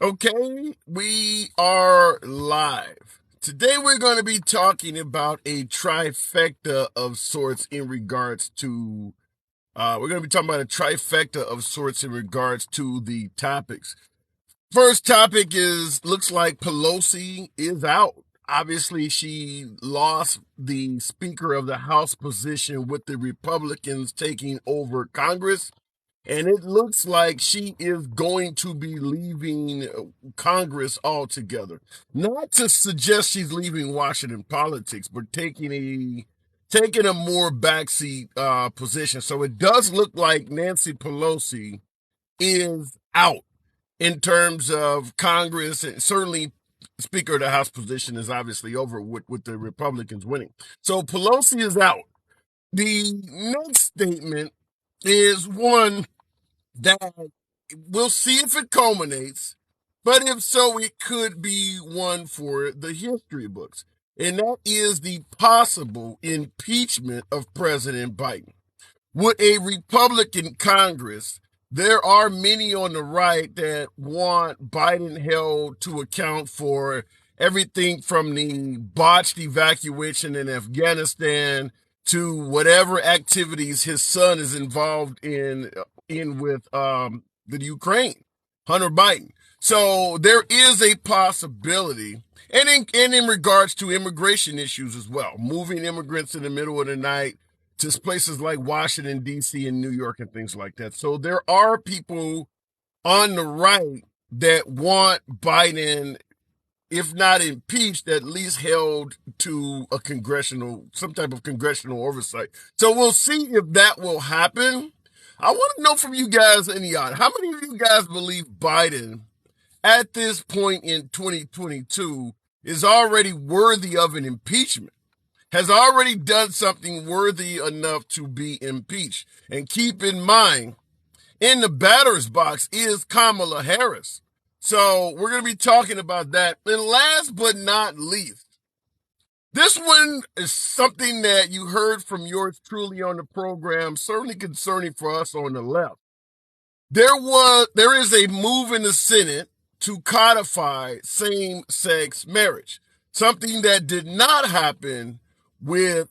Okay, we are live. Today we're going to be talking about a trifecta of sorts in regards to we're going to be talking about a trifecta of sorts in regards to the topics. First topic is looks like Pelosi is out. Obviously, she lost the Speaker of the House position with the Republicans taking over Congress. And it looks like she is going to be leaving Congress altogether. Not to suggest she's leaving Washington politics, but taking a more backseat position. So it does look like Nancy Pelosi is out in terms of Congress, and certainly Speaker of the House position is obviously over with the Republicans winning. So Pelosi is out. The next statement is one that we'll see if it culminates, but if so, it could be one for the history books. And that is the possible impeachment of President Biden. With a Republican Congress, there are many on the right that want Biden held to account for everything from the botched evacuation in Afghanistan to whatever activities his son is involved in with the Ukraine, Hunter Biden. So there is a possibility, and in regards to immigration issues as well, moving immigrants in the middle of the night to places like Washington, D.C. and New York and things like that. So there are people on the right that want Biden, if not impeached, at least held to some type of congressional oversight. So we'll see if that will happen. I want to know from you guys in the audience, how many of you guys believe Biden at this point in 2022 is already worthy of an impeachment? Has already done something worthy enough to be impeached? And keep in mind, in the batter's box is Kamala Harris. So we're going to be talking about that. And last but not least, this one is something that you heard from yours truly on the program, certainly concerning for us on the left. There is a move in the Senate to codify same-sex marriage, something that did not happen with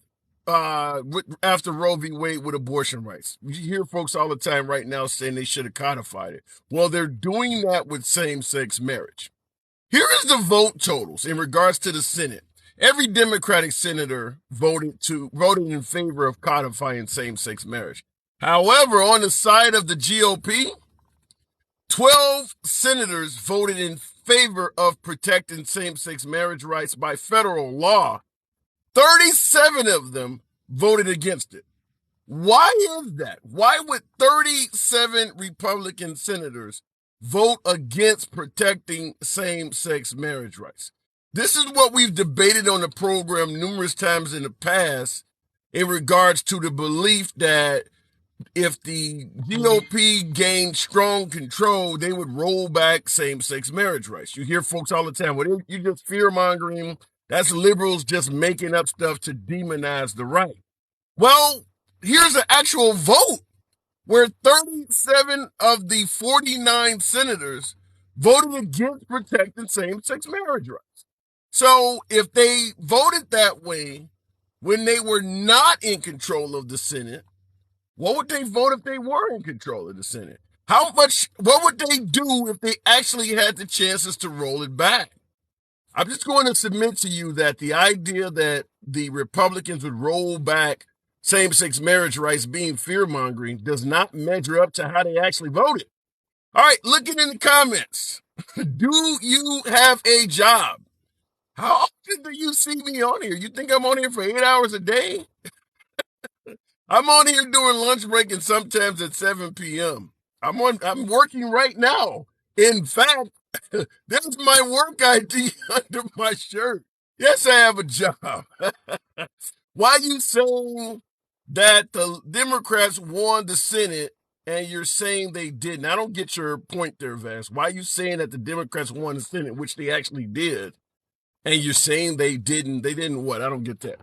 after Roe v. Wade with abortion rights. You hear folks all the time right now saying they should have codified it. Well, they're doing that with same-sex marriage. Here is the vote totals in regards to the Senate. Every Democratic senator voted in favor of codifying same-sex marriage. However, on the side of the GOP, 12 senators voted in favor of protecting same-sex marriage rights by federal law. 37 of them voted against it. Why is that? Why would 37 Republican senators vote against protecting same-sex marriage rights? This is what we've debated on the program numerous times in the past in regards to the belief that if the GOP gained strong control, they would roll back same-sex marriage rights. You hear folks all the time, well, you're just fear-mongering. That's liberals just making up stuff to demonize the right. Well, here's an actual vote where 37 of the 49 senators voted against protecting same-sex marriage rights. So if they voted that way when they were not in control of the Senate, what would they vote if they were in control of the Senate? What would they do if they actually had the chances to roll it back? I'm just going to submit to you that the idea that the Republicans would roll back same-sex marriage rights being fear-mongering does not measure up to how they actually voted. All right, looking in the comments. Do you have a job? How often do you see me on here? You think I'm on here for 8 hours a day? I'm on here during lunch break and sometimes at 7 p.m. I'm working right now. In fact, there's my work ID under my shirt. Yes, I have a job. Why you saying that the Democrats won the Senate and you're saying they didn't? I don't get your point there, Vass. Why are you saying that the Democrats won the Senate, which they actually did, and you're saying they didn't? They didn't what? I don't get that.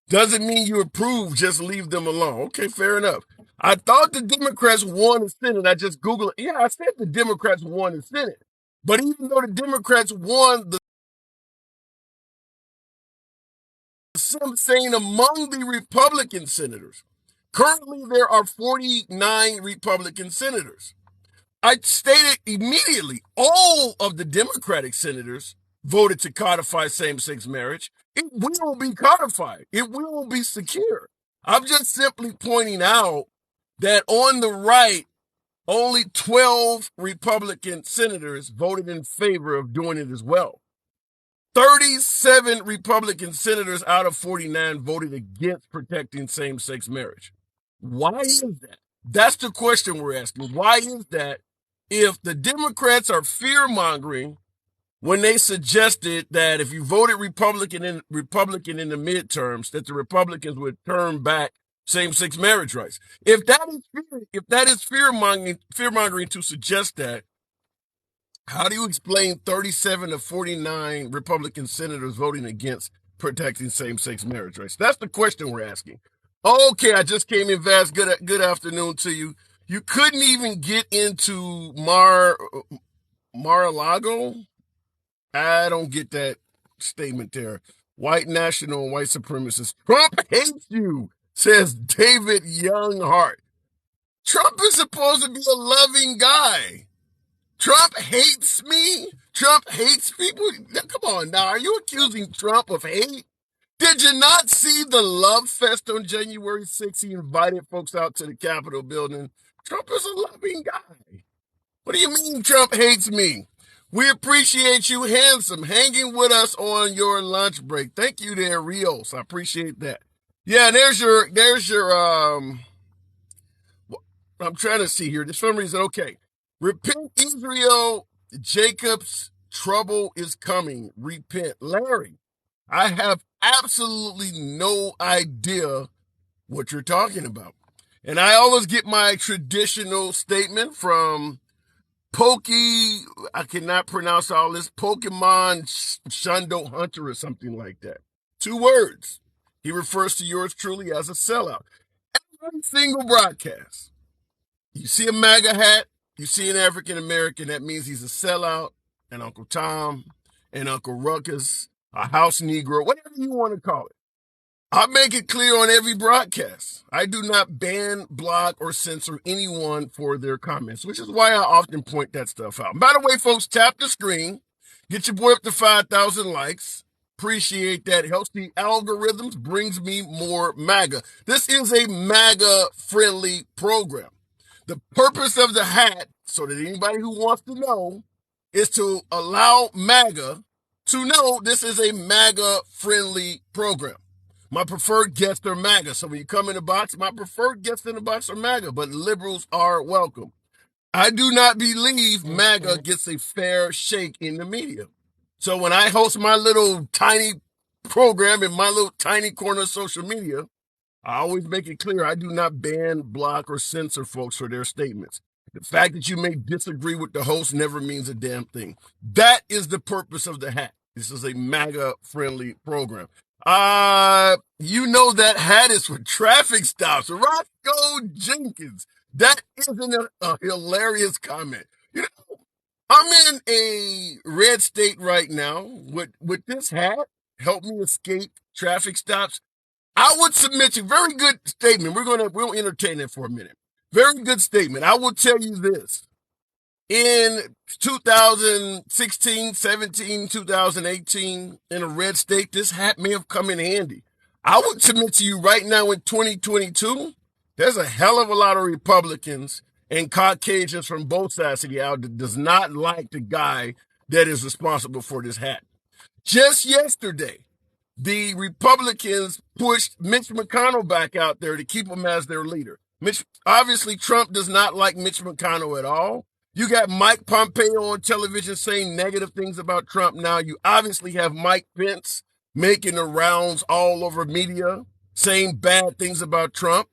Doesn't mean you approve, just leave them alone. Okay, fair enough. I thought the Democrats won the Senate. I just Googled it. Yeah, I said the Democrats won the Senate. But even though the Democrats won, some saying among the Republican senators, currently there are 49 Republican senators. I stated immediately all of the Democratic senators voted to codify same-sex marriage. It will be codified. It will be secure. I'm just simply pointing out that on the right, only 12 Republican senators voted in favor of doing it as well. 37 Republican senators out of 49 voted against protecting same-sex marriage. Why is that? That's the question we're asking. Why is that if the Democrats are fear-mongering when they suggested that if you voted Republican in the midterms, that the Republicans would turn back same-sex marriage rights? If that is fear-mongering to suggest that, how do you explain 37 of 49 Republican senators voting against protecting same-sex marriage rights? That's the question we're asking. Okay, I just came in, Vaz. Good afternoon to you. You couldn't even get into Mar-a-Lago? I don't get that statement there. White national and white supremacist. Trump hates you, says David Younghart. Trump is supposed to be a loving guy. Trump hates me? Trump hates people? Come on now, are you accusing Trump of hate? Did you not see the love fest on January 6th? He invited folks out to the Capitol building. Trump is a loving guy. What do you mean Trump hates me? We appreciate you, handsome, hanging with us on your lunch break. Thank you there, Rios. I appreciate that. Yeah, there's your, I'm trying to see here. For some reason, okay. Repent, Israel, Jacob's trouble is coming. Repent. Larry, I have absolutely no idea what you're talking about. And I always get my traditional statement from I cannot pronounce all this, Pokemon Shundo Hunter or something like that. 2 words. He refers to yours truly as a sellout. Every single broadcast. You see a MAGA hat, you see an African American, that means he's a sellout, an Uncle Tom, an Uncle Ruckus, a house Negro, whatever you want to call it. I make it clear on every broadcast. I do not ban, block, or censor anyone for their comments, which is why I often point that stuff out. And by the way, folks, tap the screen. Get your boy up to 5,000 likes. Appreciate that. Helps the algorithms, brings me more MAGA. This is a MAGA-friendly program. The purpose of the hat, so that anybody who wants to know, is to allow MAGA to know this is a MAGA-friendly program. My preferred guests are MAGA. So when you come in the box, my preferred guests in the box are MAGA, but liberals are welcome. I do not believe MAGA gets a fair shake in the media. So when I host my little tiny program in my little tiny corner of social media, I always make it clear I do not ban, block, or censor folks for their statements. The fact that you may disagree with the host never means a damn thing. That is the purpose of the hat. This is a MAGA-friendly program. You know that hat is for traffic stops. Roscoe Jenkins. That isn't a hilarious comment. You know, I'm in a red state right now. With this hat, help me escape traffic stops. I would submit you, very good statement. We'll entertain it for a minute. Very good statement. I will tell you this. In 2016, 17, 2018, in a red state, this hat may have come in handy. I would submit to you right now in 2022, there's a hell of a lot of Republicans and Caucasians from both sides of the aisle that does not like the guy that is responsible for this hat. Just yesterday, the Republicans pushed Mitch McConnell back out there to keep him as their leader. Obviously, Trump does not like Mitch McConnell at all. You got Mike Pompeo on television saying negative things about Trump now. You obviously have Mike Pence making the rounds all over media, saying bad things about Trump.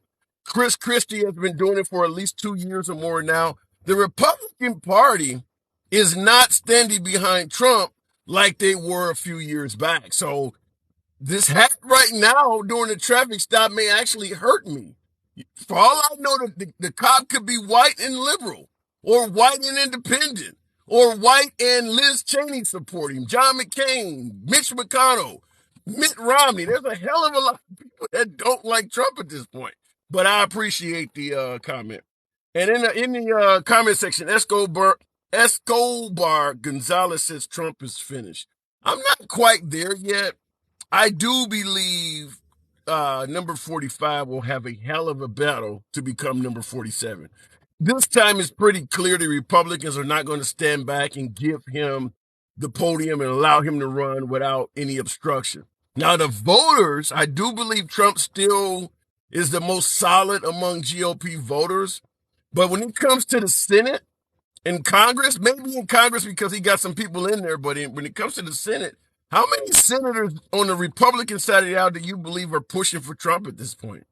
Chris Christie has been doing it for at least 2 years or more now. The Republican Party is not standing behind Trump like they were a few years back. So this hat right now during the traffic stop may actually hurt me. For all I know, the cop could be white and liberal, or white and independent, or White and Liz Cheney support him, John McCain, Mitch McConnell, Mitt Romney. There's a hell of a lot of people that don't like Trump at this point. But I appreciate the comment. And in the comment section, Escobar Gonzalez says Trump is finished. I'm not quite there yet. I do believe number 45 will have a hell of a battle to become number 47. This time it's pretty clear the Republicans are not going to stand back and give him the podium and allow him to run without any obstruction. Now, the voters, I do believe Trump still is the most solid among GOP voters. But when it comes to the Senate and Congress, maybe in Congress because he got some people in there, but when it comes to the Senate, how many senators on the Republican side of the aisle do you believe are pushing for Trump at this point?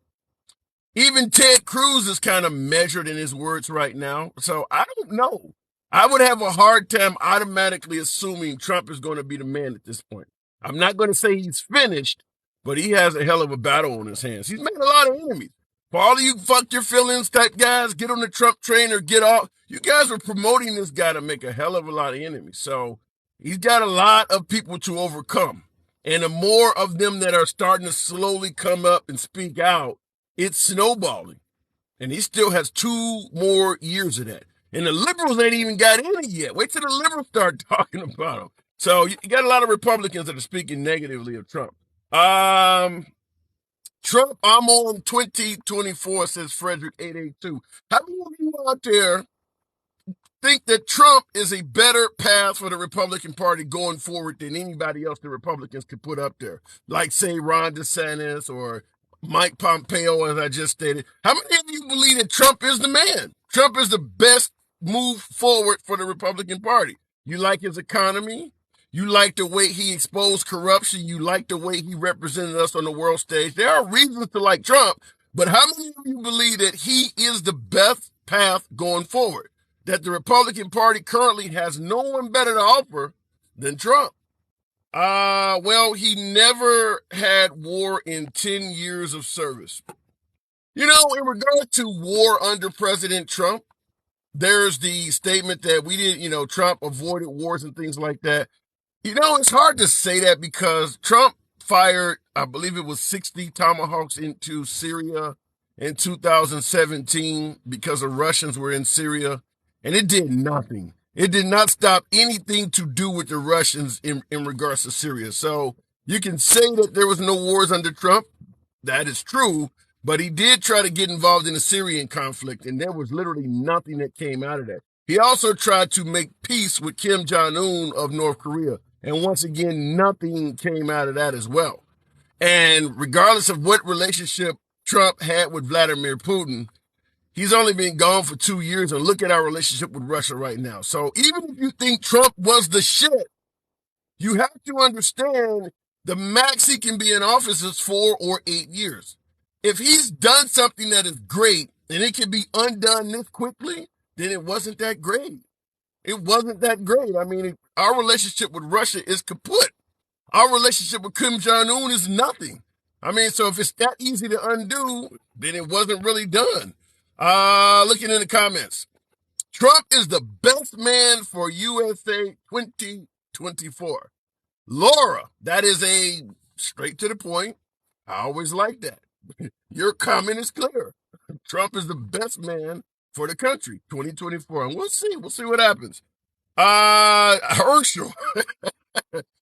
Even Ted Cruz is kind of measured in his words right now. So I don't know. I would have a hard time automatically assuming Trump is going to be the man at this point. I'm not going to say he's finished, but he has a hell of a battle on his hands. He's made a lot of enemies. For all of you fuck your feelings type guys, get on the Trump train or get off. You guys are promoting this guy to make a hell of a lot of enemies. So he's got a lot of people to overcome. And the more of them that are starting to slowly come up and speak out, it's snowballing. And he still has 2 more years of that. And the liberals ain't even got in it yet. Wait till the liberals start talking about him. So you got a lot of Republicans that are speaking negatively of Trump. Trump, I'm on 2024, says Frederick 882. How many of you out there think that Trump is a better path for the Republican Party going forward than anybody else the Republicans could put up there? Like, say, Ron DeSantis or Mike Pompeo, as I just stated. How many of you believe that Trump is the man? Trump is the best move forward for the Republican Party. You like his economy. You like the way he exposed corruption. You like the way he represented us on the world stage. There are reasons to like Trump, but how many of you believe that he is the best path going forward? That the Republican Party currently has no one better to offer than Trump? Well, he never had war in 10 years of service. You know, in regard to war under President Trump, there's the statement that we didn't, Trump avoided wars and things like that. It's hard to say that because Trump fired, I believe it was 60 Tomahawks into Syria in 2017 because the Russians were in Syria, and it did nothing. It did not stop anything to do with the Russians in regards to Syria. So you can say that there was no wars under Trump. That is true. But he did try to get involved in the Syrian conflict, and there was literally nothing that came out of that. He also tried to make peace with Kim Jong-un of North Korea. And once again, nothing came out of that as well. And regardless of what relationship Trump had with Vladimir Putin, he's only been gone for 2 years, and look at our relationship with Russia right now. So even if you think Trump was the shit, you have to understand the max he can be in office is 4 or 8 years. If he's done something that is great and it can be undone this quickly, then it wasn't that great. It wasn't that great. I mean, our relationship with Russia is kaput. Our relationship with Kim Jong-un is nothing. I mean, so if it's that easy to undo, then it wasn't really done. Looking in the comments. Trump is the best man for USA 2024. Laura, that is a straight to the point. I always like that. Your comment is clear. Trump is the best man for the country, 2024. And we'll see. We'll see what happens. Herschel.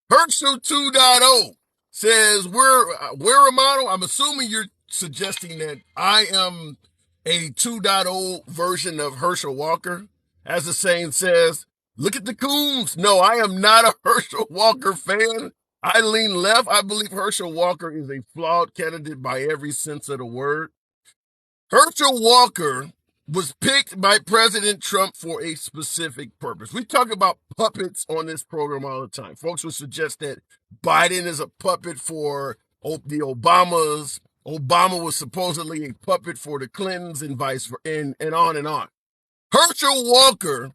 Herschel 2.0 says, we're a model. I'm assuming you're suggesting that I am a 2.0 version of Herschel Walker. As the saying says, look at the coons. No, I am not a Herschel Walker fan. I lean left. I believe Herschel Walker is a flawed candidate by every sense of the word. Herschel Walker was picked by President Trump for a specific purpose. We talk about puppets on this program all the time. Folks would suggest that Biden is a puppet for the Obamas. Obama was supposedly a puppet for the Clintons and vice versa, and on and on. Herschel Walker,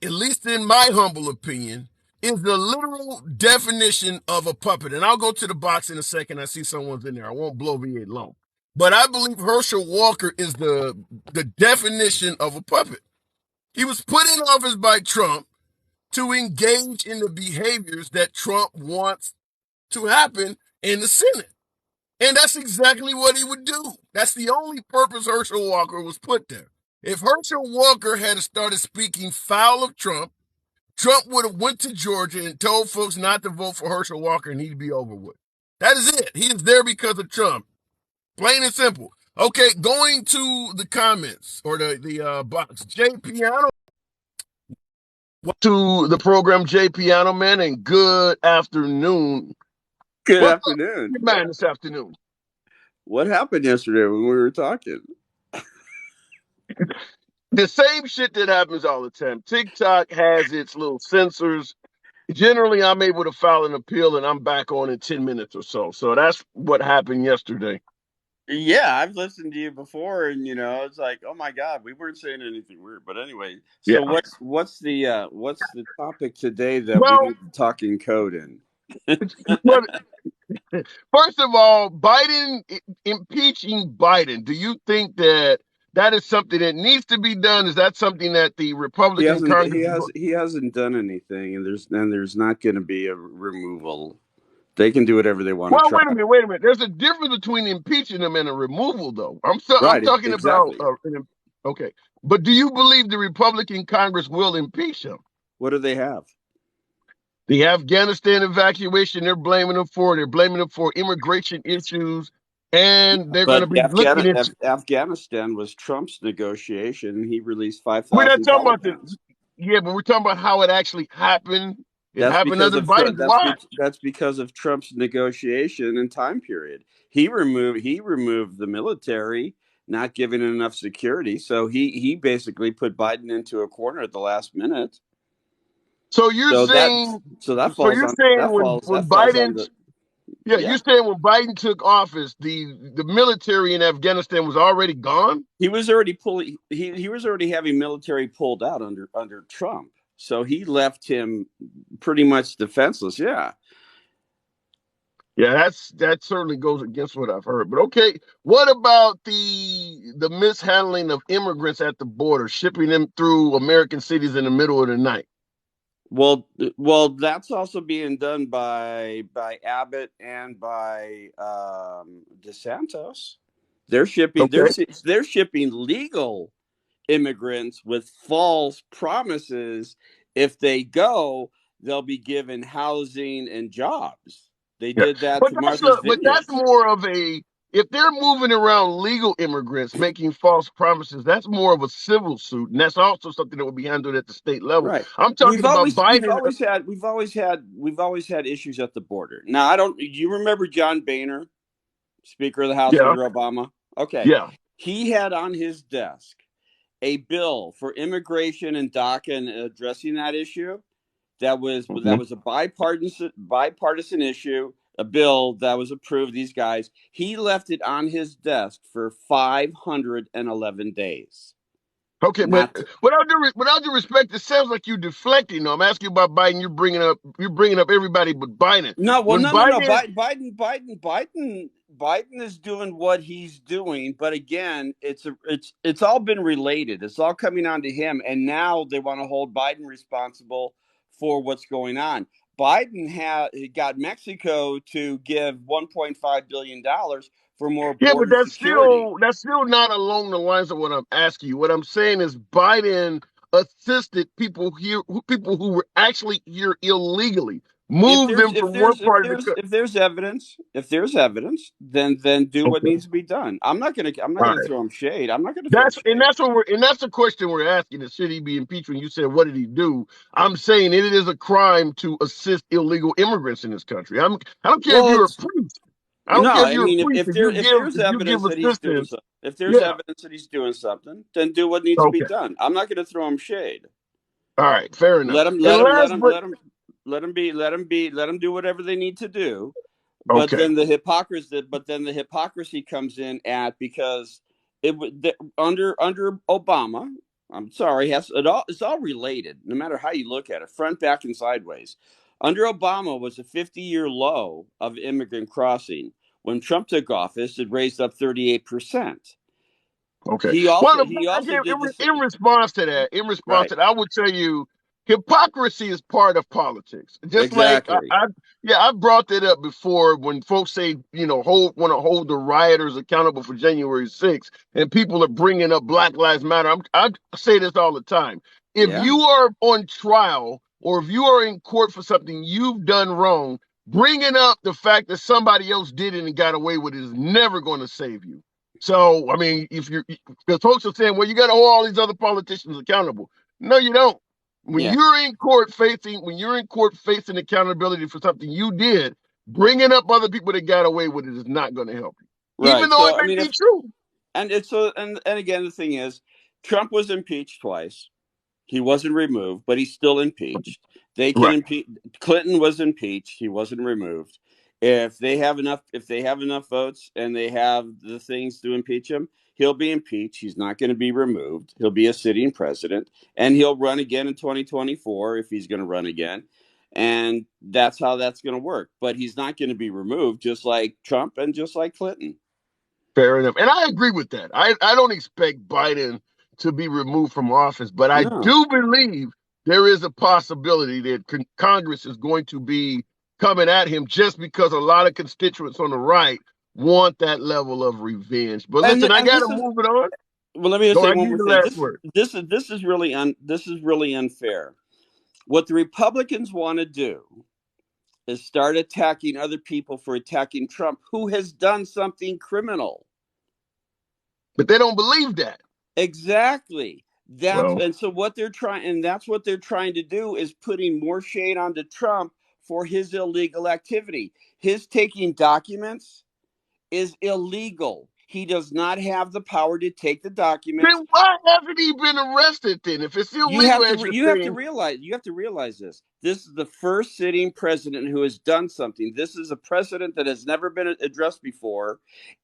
at least in my humble opinion, is the literal definition of a puppet. And I'll go to the box in a second. I see someone's in there. I won't blow V8 long. But I believe Herschel Walker is the definition of a puppet. He was put in office by Trump to engage in the behaviors that Trump wants to happen in the Senate. And that's exactly what he would do. That's the only purpose Herschel Walker was put there. If Herschel Walker had started speaking foul of Trump, Trump would have went to Georgia and told folks not to vote for Herschel Walker and he'd be over with. That is it. He is there because of Trump. Plain and simple. Okay, going to the comments or the box. Jay Piano to the program, Jay Piano Man, and good afternoon. Good What's afternoon. up, man, this afternoon? What happened yesterday when we were talking? The same shit that happens all the time. TikTok has its little censors. Generally, I'm able to file an appeal and I'm back on in 10 minutes or so. So that's what happened yesterday. Yeah, I've listened to you before, and it's like, oh my god, we weren't saying anything weird. But anyway, so Yeah. what's the topic today that we Well, need to talk in code in? but first of all, Biden impeaching Biden. Do you think that that is something that needs to be done? Is that something that the He Republican hasn't he Congress? has he hasn't done anything, and there's not going to be a removal. They can do whatever they want to Well, try. wait a minute. There's a difference between impeaching them and a removal, though. I'm Right, talking about. exactly. Okay, but do you believe the Republican Congress will impeach him? What do they have? The Afghanistan evacuation, they're blaming them for. They're blaming them for immigration issues, and they're going to But be looking at. Afghanistan was Trump's negotiation, and he released We're not 5,000 talking about Taliban. yeah, but we're talking about how it actually happened. It That's happened because under of Biden's watch. that's because of Trump's negotiation and time period. He removed the military, not giving enough security. So he basically put Biden into a corner at the last minute. So you're So that saying, so that so falls you're on saying that falls when that falls on Biden, the yeah, yeah. you're saying when Biden took office, the military in Afghanistan was already gone. He was already pulling. He was already having military pulled out under Trump. So he left him pretty much defenseless. Yeah. Yeah, that certainly goes against what I've heard. But okay, what about the mishandling of immigrants at the border, shipping them through American cities in the middle of the night? Well, that's also being done by Abbott and by DeSantis. They're shipping Okay. they're shipping legal immigrants with false promises. If they go, they'll be given housing and jobs. They Yeah, did that to Martha's but that's Vineyard. more of a if they're moving around legal immigrants making false promises, that's more of a civil suit, and that's also something that would be handled at the state level. Right. I'm talking We've about always we've Biden. always had we've always had we've always had issues at the border. Now I don't. You remember John Boehner, Speaker of the House Yeah, under Obama? Okay, yeah. he had on his desk a bill for immigration and DACA and addressing that issue. That Mhm. was a bipartisan issue. A bill that was approved. These guys. He left it on his desk for 511 days. Okay, but Not without due respect, it sounds like you're deflecting. No, I'm asking you about Biden. You're bringing up everybody but Biden. No, well, When no. Biden, Biden is doing what he's doing, but again, it's all been related. It's all coming on to him, and now they want to hold Biden responsible for what's going on. Biden had got Mexico to give $1.5 billion for more yeah, but border security. that's still not along the lines of what I'm asking you. What I'm saying is Biden assisted people who were actually here illegally, If moved there's them if from one there's if part of the there's country. if there's evidence then do what Okay, needs to be done. I'm not all gonna right. throw him shade. I'm not gonna throw him shade. That's the question we're asking. Is should he be impeached? When you said what did he do? I'm saying it is a crime to assist illegal immigrants in this country. I don't care if Well, you're a it's priest. I don't no. care if I you're a mean, priest. if there's If you give evidence that he's doing assistance, so, if there's yeah. evidence that he's doing something, then do what needs to be Okay. done. I'm not going to throw him shade. All right. Fair enough. Let him And let him let last him but let him let him do whatever they need to do. But okay. then the hypocrisy comes in at because under Obama. I'm sorry, it's all related. No matter how you look at it, front, back, and sideways. Under Obama was a 50-year low of immigrant crossing. When Trump took office, it raised up 38%. Okay. He Well, also the, he also again, did the in same. response to that, Right. I would tell you. hypocrisy is part of politics. Just like Exactly. yeah, I brought that up before when folks say, want to hold the rioters accountable for January 6th, and people are bringing up Black Lives Matter. I say this all the time. If Yeah. you are on trial or if you are in court for something you've done wrong, bringing up the fact that somebody else did it and got away with it is never going to save you. So, I mean, because folks are saying, well, you got to hold all these other politicians accountable. No, you don't. Yeah. When you're in court facing accountability for something you did, bringing up other people that got away with it is not going to help you, even Right. though it So I mean, may be if true. and it's so and again, the thing is, Trump was impeached twice. He wasn't removed, but he's still impeached. They can Right. impeach. Clinton was impeached. He wasn't removed. If they have enough votes and they have the things to impeach him, he'll be impeached. He's not going to be removed. He'll be a sitting president, and he'll run again in 2024 if he's going to run again. And that's how that's going to work. But he's not going to be removed, just like Trump and just like Clinton. Fair enough. And I agree with that. I don't expect Biden to be removed from office, but I No. do believe there is a possibility that Congress is going to be coming at him just because a lot of constituents on the right want that level of revenge. But listen, I And got this to is move it on. well. Let me just Go, say I one give more you the thing. last word. This is really unfair. What the Republicans want to do is start attacking other people for attacking Trump, who has done something criminal. But they don't believe that. Exactly. Well, That's what they're trying to do is putting more shade onto Trump for his illegal activity. His taking documents is illegal. He does not have the power to take the documents. then why haven't he been arrested then? If it's illegal, as you're saying, You have to realize this. This is the first sitting president who has done something. This is a president that has never been addressed before,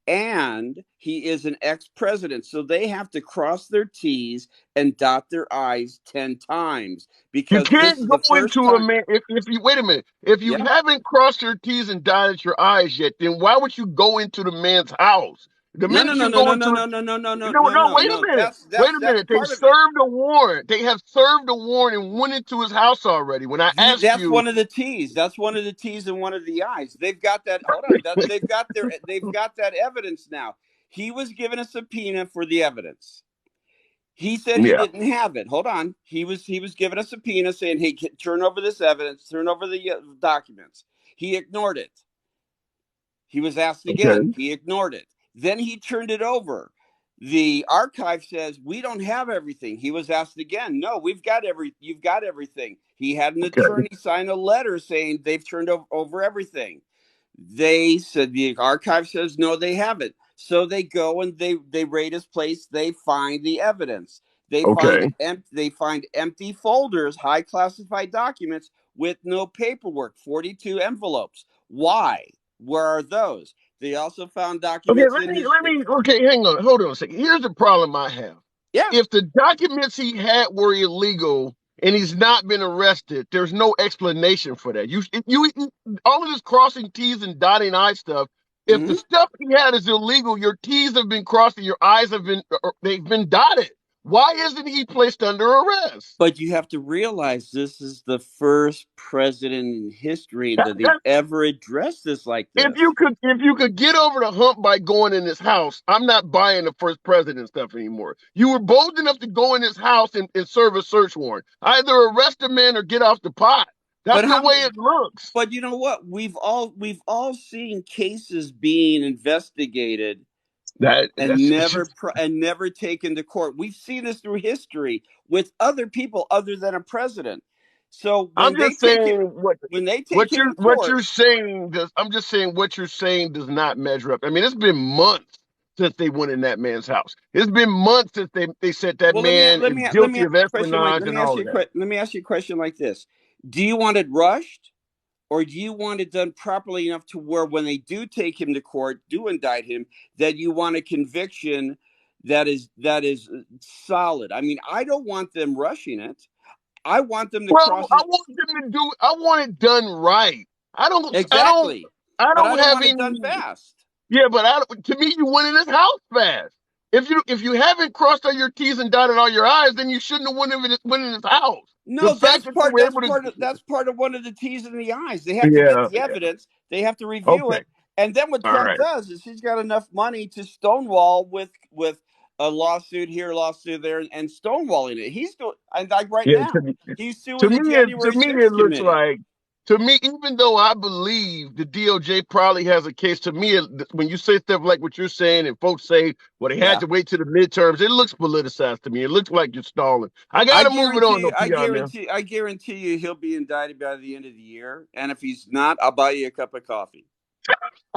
and he is an ex-president. So they have to cross their T's and dot their I's 10 times you because this can't is the go first into a time. man. If you wait a minute, if you Yeah. haven't crossed your T's and dotted your I's yet, then why would you go into the man's house? The No, no, minute no, you no, go no, into no, it, no, no, no, no, no, no, no, no, no, wait a no. minute. Wait a That's minute. They part of it. served a warrant. They have served a warrant and went into his house already. When I asked That's you, one of the T's. That's one of the T's and one of the I's. They've got that. Hold on. They've got that evidence now. He was given a subpoena for the evidence. He said he yeah, didn't have it. Hold on. He was given a subpoena saying, "Hey, turn over this evidence. Turn over the documents." He ignored it. He was asked again. okay, He ignored it. Then he turned it over. The archive says we don't have everything. He was asked again. No, you've got everything. He had an okay, attorney sign a letter saying they've turned over everything. They said the archive says no, they haven't. So they go and they raid his place. They find the evidence. okay. They find empty folders, high classified documents with no paperwork, 42 envelopes. Why? Where are those? They also found Okay, documents in his. okay, hang on, hold on a second. Here's the problem I have. Yeah. If the documents he had were illegal and he's not been arrested, there's no explanation for that. All of this crossing T's and dotting I stuff. If the Mm-hmm. stuff he had is illegal, your T's have been crossed and your I's they've been dotted. Why isn't he placed under arrest? But you have to realize this is the first president in history That, that they've that, ever addressed this like if this. you could get over the hump by going in his house, I'm not buying the first president stuff anymore. You were bold enough to go in his house and serve a search warrant. Either arrest a man or get off the pot. That's But the how way many? it looks. But you know what? We've all seen cases being investigated and That's never taken to court. We've seen this through history with other people other than a president. So I'm just saying when they take him to what court, you're saying does I'm just saying what you're saying does not measure up. I mean, it's been months since they went in that man's house. It's been months since they said that well, man is let me guilty ask of you a question like espionage and all of that. let me ask you a question like this: do you want it rushed? Or do you want it done properly enough to where when they do take him to court, do indict him, that you want a conviction that is solid? I mean, I don't want them rushing it. I want them to Well, cross it I want it done right. I don't, I don't, exactly, I but I don't don't have want it done any. fast. Yeah, but to me, you went in his house fast. If you haven't crossed all your T's and dotted all your I's, then you shouldn't have went in his house. The No, fact that they were able to, that's part of one of the T's and the I's. They have to get yeah, the evidence. They have to review okay, it. And then what all Trump right, does is he's got enough money to stonewall with a lawsuit here, lawsuit there, and stonewalling it. He's doing, and like right yeah. now, he's To suing me, the to January me, 6th it looks committee. like, to me, even though I believe the DOJ probably has a case, to me, when you say stuff like what you're saying, and folks say, well, they had Yeah. to wait to the midterms, it looks politicized to me. It looks like you're stalling. I got to move it on, though, Peon, now. I guarantee you, he'll be indicted by the end of the year. And if he's not, I'll buy you a cup of coffee.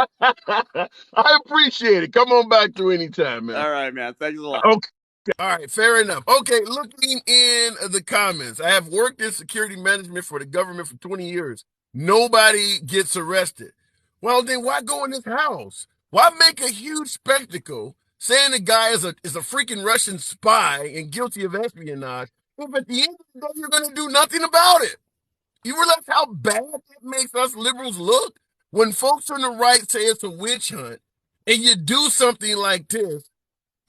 I appreciate it. Come on back to any time, man. All right, man. Thanks a lot. Okay. All right, fair enough. Okay, looking in the comments, I have worked in security management for the government for 20 years. Nobody gets arrested. Well, then why go in this house? Why make a huge spectacle saying the guy is a freaking Russian spy and guilty of espionage if at the end of the day you're going to do nothing about it? You realize how bad that makes us liberals look? When folks on the right say it's a witch hunt and you do something like this,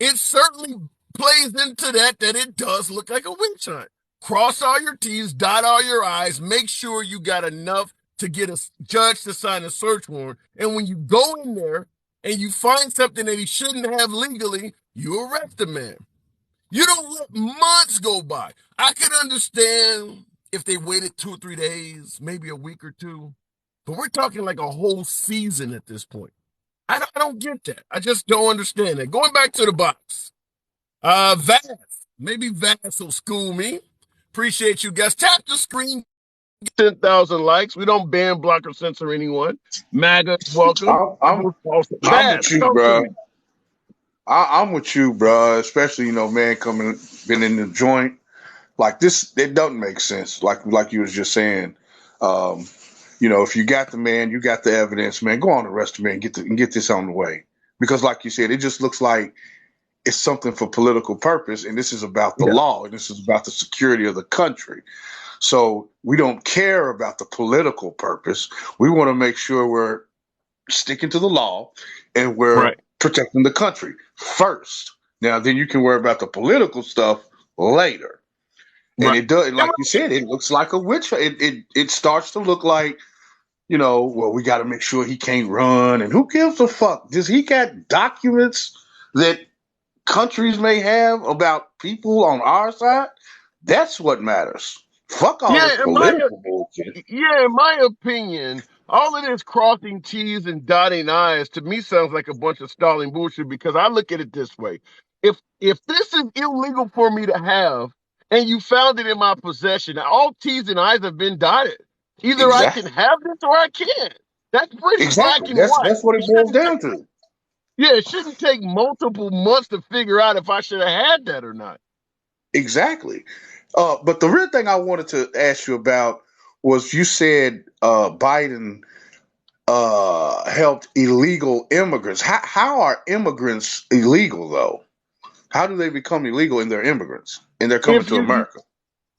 it certainly plays into that it does look like a witch hunt. Cross all your T's, dot all your I's, make sure you got enough to get a judge to sign a search warrant. And when you go in there and you find something that he shouldn't have legally, you arrest the man. You don't let months go by. I can understand if they waited 2 or 3 days, maybe a week or two, but we're talking like a whole season at this point. I don't get that. I just don't understand that. Going back to the box. Vass. Maybe Vass will school me. Appreciate you guys. Tap the screen. 10,000 likes. We don't ban, block, or censor anyone. MAGA, welcome. I'm I'm I'm Vass, with you, talk to bro. me. I'm with you, bro. Especially man coming been in the joint like this. It doesn't make sense. Like you was just saying. Um, if you got the man, you got the evidence, man. Go on, arrest the man, get this on the way. Because, like you said, it just looks like it's something for political purpose, and this is about the Yeah, law, and this is about the security of the country. So we don't care about the political purpose. We want to make sure we're sticking to the law and we're right, protecting the country first. Now, then you can worry about the political stuff later. And right. it does, Am like you said, it looks like a witch. It starts to look like, well, we got to make sure he can't run. And who gives a fuck? Does he got documents that countries may have about people on our side? That's what matters. Fuck all this Yeah, political bullshit. in my opinion, all of this crossing T's and dotting I's to me sounds like a bunch of stalling bullshit because I look at it this way. If this is illegal for me to have and you found it in my possession, all T's and I's have been dotted. Either I can Exactly. have this or I can't. That's pretty black Exactly. and That's white. that's what it It boils shouldn't take down to. yeah, it shouldn't take multiple months to figure out if I should have had that or not. Exactly. But the real thing I wanted to ask you about was you said Biden helped illegal immigrants. How are immigrants illegal though? How do they become illegal in their immigrants and they're coming If to you do America?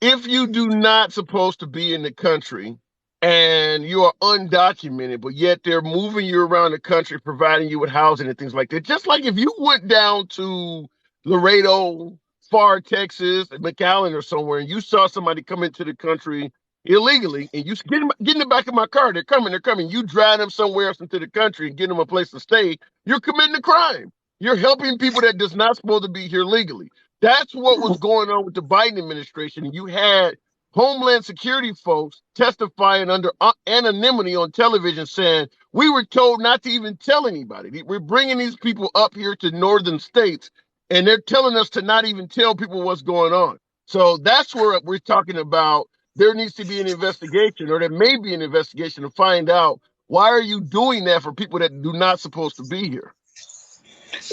if you do not supposed to be in the country and you are undocumented, but yet they're moving you around the country, providing you with housing and things like that. Just like if you went down to Laredo, far Texas, McAllen or somewhere, and you saw somebody come into the country illegally, and you get in the back of my car, they're coming, they're coming. You drive them somewhere else into the country and get them a place to stay. You're committing a crime. You're helping people that does not supposed to be here legally. That's what was going on with the Biden administration. You had Homeland Security folks testifying under anonymity on television saying, we were told not to even tell anybody. We're bringing these people up here to northern states, and they're telling us to not even tell people what's going on. So that's where we're talking about there needs to be an investigation, or there may be an investigation to find out why are you doing that for people that do not supposed to be here.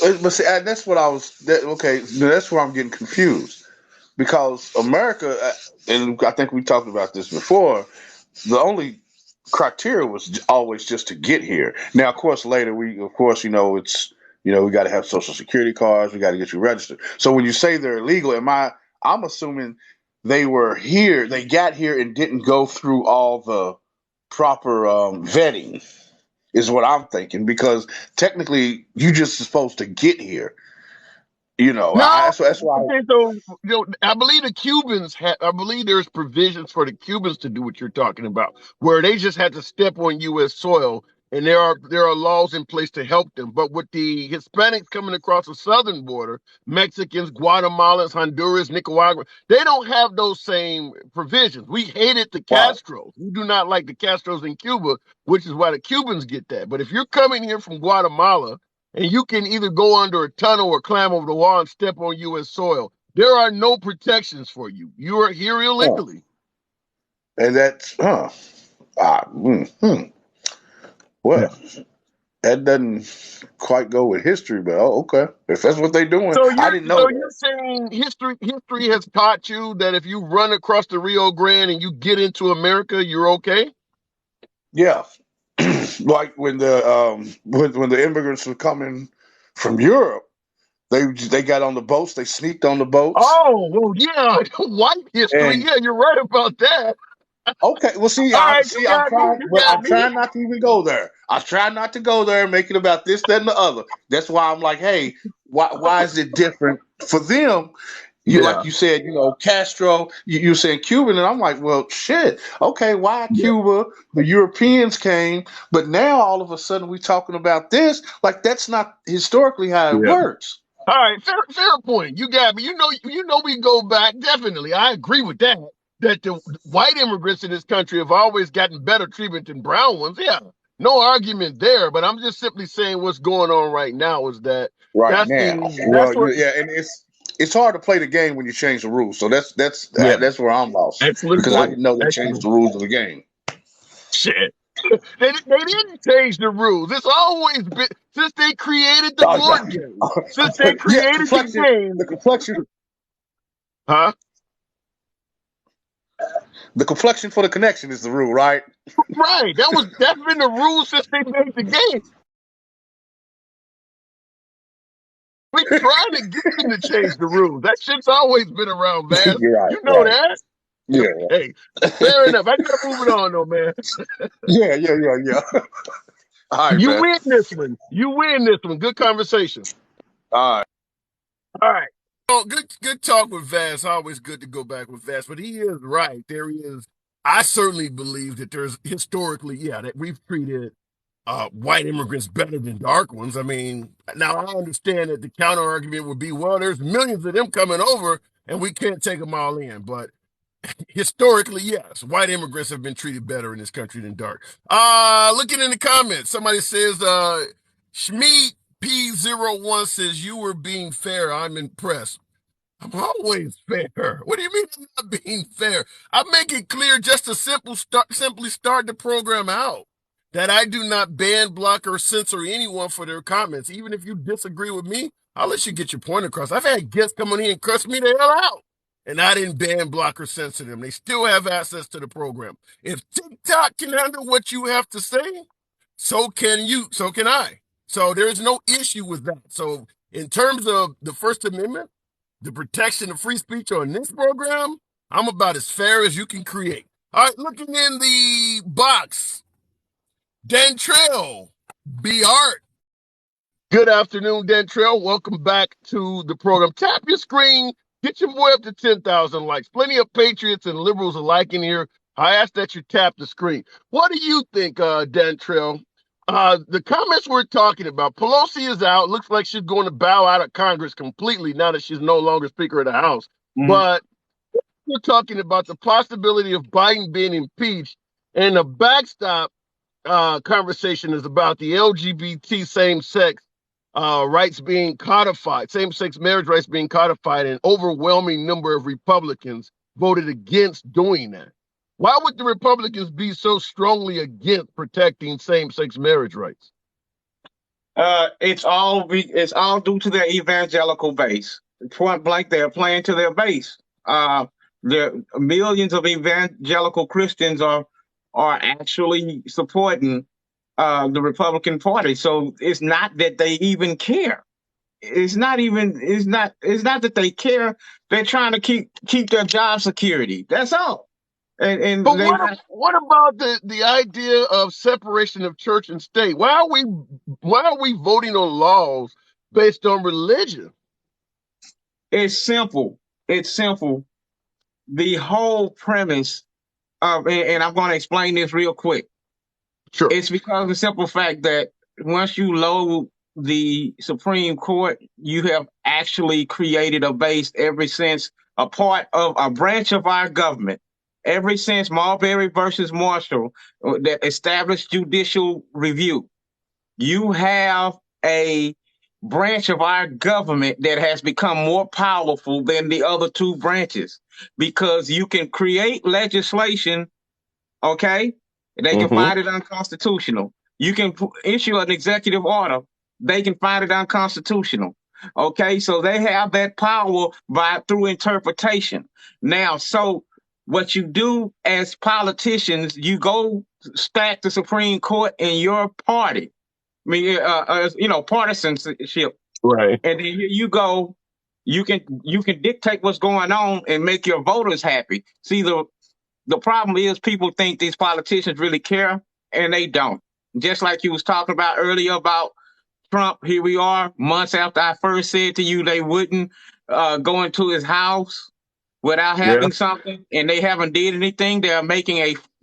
But see, that's what I was. Okay, that's where I'm getting confused because America, and I think we talked about this before. The only criteria was always just to get here. Now, of course, later of course, it's, we got to have social security cards. We got to get you registered. So when you say they're illegal, I'm assuming they were here, they got here and didn't go through all the proper vetting is what I'm thinking because technically you just supposed to get here. No, that's why. Okay, so I believe the Cubans have. I believe there's provisions for the Cubans to do what you're talking about, where they just had to step on U.S. soil, and there are laws in place to help them. But with the Hispanics coming across the southern border, Mexicans, Guatemalans, Honduras, Nicaragua, they don't have those same provisions. We hated the Right. Castros. We do not like the Castros in Cuba, which is why the Cubans get that. But if you're coming here from Guatemala, and you can either go under a tunnel or climb over the wall and step on U.S. soil, there are no protections for you. You are here Huh. illegally. And that's ah, mm, hmm. Yeah. Well, that doesn't quite go with history, but okay. If that's what they're doing, So I you're didn't know so that. you're saying history has taught you that if you run across the Rio Grande and you get into America, you're okay? Yeah, like when the immigrants were coming from Europe, they got on the boats, they sneaked on the boats, Oh, well, yeah, white history. and Yeah, you're right about that. okay, well, see, All right, you I'm got me. trying, You but got I'm me. trying not to even go there. I try not to go there and make it about this, that, and the other. That's why I'm like, hey, why is it different for them? You like Yeah, you said, Castro. You saying Cuban, and I'm like, well, shit. Okay, why yeah, Cuba? The Europeans came, but now all of a sudden we talking about this. Like that's not historically how it yeah. works. All right, fair point. You got me. We go back definitely. I agree with that. That the white immigrants in this country have always gotten better treatment than brown ones. Yeah, no argument there. But I'm just simply saying what's going on right now is that Right that's now, the that's well, what. yeah, and it's hard to play the game when you change the rules. So Yeah, that's where I'm lost excellent because I point. didn't know they changed Excellent the rules of the game. shit. They didn't change the rules. It's always been since they created the Oh, board game. Since they yeah, created the complexion. game, The complexion. huh? The complexion for the connection is the rule, right? Right. That's been the rule since they made the game. We trying to get them to change the rules. That shit's always been around, Vaz. You're right, You know right. that? Yeah, Hey, fair enough. I gotta move it on though, man. yeah. All right, You man. win this one. You win this one. Good conversation. All right. All right. Oh, good talk with Vaz. Always good to go back with Vaz. But he is right. There is I certainly believe that there's historically, yeah, that we've treated white immigrants better than dark ones. I mean, now I understand that the counter argument would be, well, there's millions of them coming over and we can't take them all in. But historically, yes, white immigrants have been treated better in this country than dark. Looking in the comments, somebody says, Schmeat P01 says, you were being fair. I'm impressed. I'm always fair. What do you mean I'm not being fair? I make it clear just to simply start the program out that I do not ban, block, or censor anyone for their comments. Even if you disagree with me, I'll let you get your point across. I've had guests come on here and cuss me the hell out. And I didn't ban, block, or censor them. They still have access to the program. If TikTok can handle what you have to say, so can you, so can I. So there's no issue with that. So in terms of the First Amendment, the protection of free speech on this program, I'm about as fair as you can create. All right, looking in the box, Dentrell, B. Art. Good afternoon, Dentrell. Welcome back to the program. Tap your screen. Get your boy up to 10,000 likes. Plenty of patriots and liberals alike in here. I ask that you tap the screen. What do you think, Dentrell? The comments we're talking about, Pelosi is out. Looks like she's going to bow out of Congress completely now that she's no longer Speaker of the House. But we're talking about the possibility of Biden being impeached, and the backstop conversation is about the LGBT same-sex rights being codified, same-sex marriage rights being codified, and an overwhelming number of Republicans voted against doing that. Why would the Republicans be so strongly against protecting same-sex marriage rights? It's all due to their evangelical base. Point blank, they're playing to their base. The millions of evangelical Christians are actually supporting the Republican Party. So it's not that they even care. It's not that they care. They're trying to keep their job security. That's all. And But they what about the idea of separation of church and state? Why are we voting on laws based on religion? It's simple. It's simple. The whole premise of, and I'm going to explain this real quick. Sure. It's because of the simple fact that once you load the Supreme Court, you have actually created a base ever since a part of a branch of our government. Ever since Marbury versus Marshall, that established judicial review, you have a branch of our government that has become more powerful than the other two branches because you can create legislation. Okay, they can Mm-hmm. find it unconstitutional. You can issue an executive order, they can find it unconstitutional. Okay, so they have that power by through interpretation. Now, so what you do as politicians, you go stack the Supreme Court in your party. I mean, partisanship, Right. and then you go. You can dictate what's going on and make your voters happy. See, the problem is people think these politicians really care, and they don't. Just like you was talking about earlier about Trump, here we are months after I first said to you they wouldn't go into his house without Yeah. having something, and they haven't did anything. They're making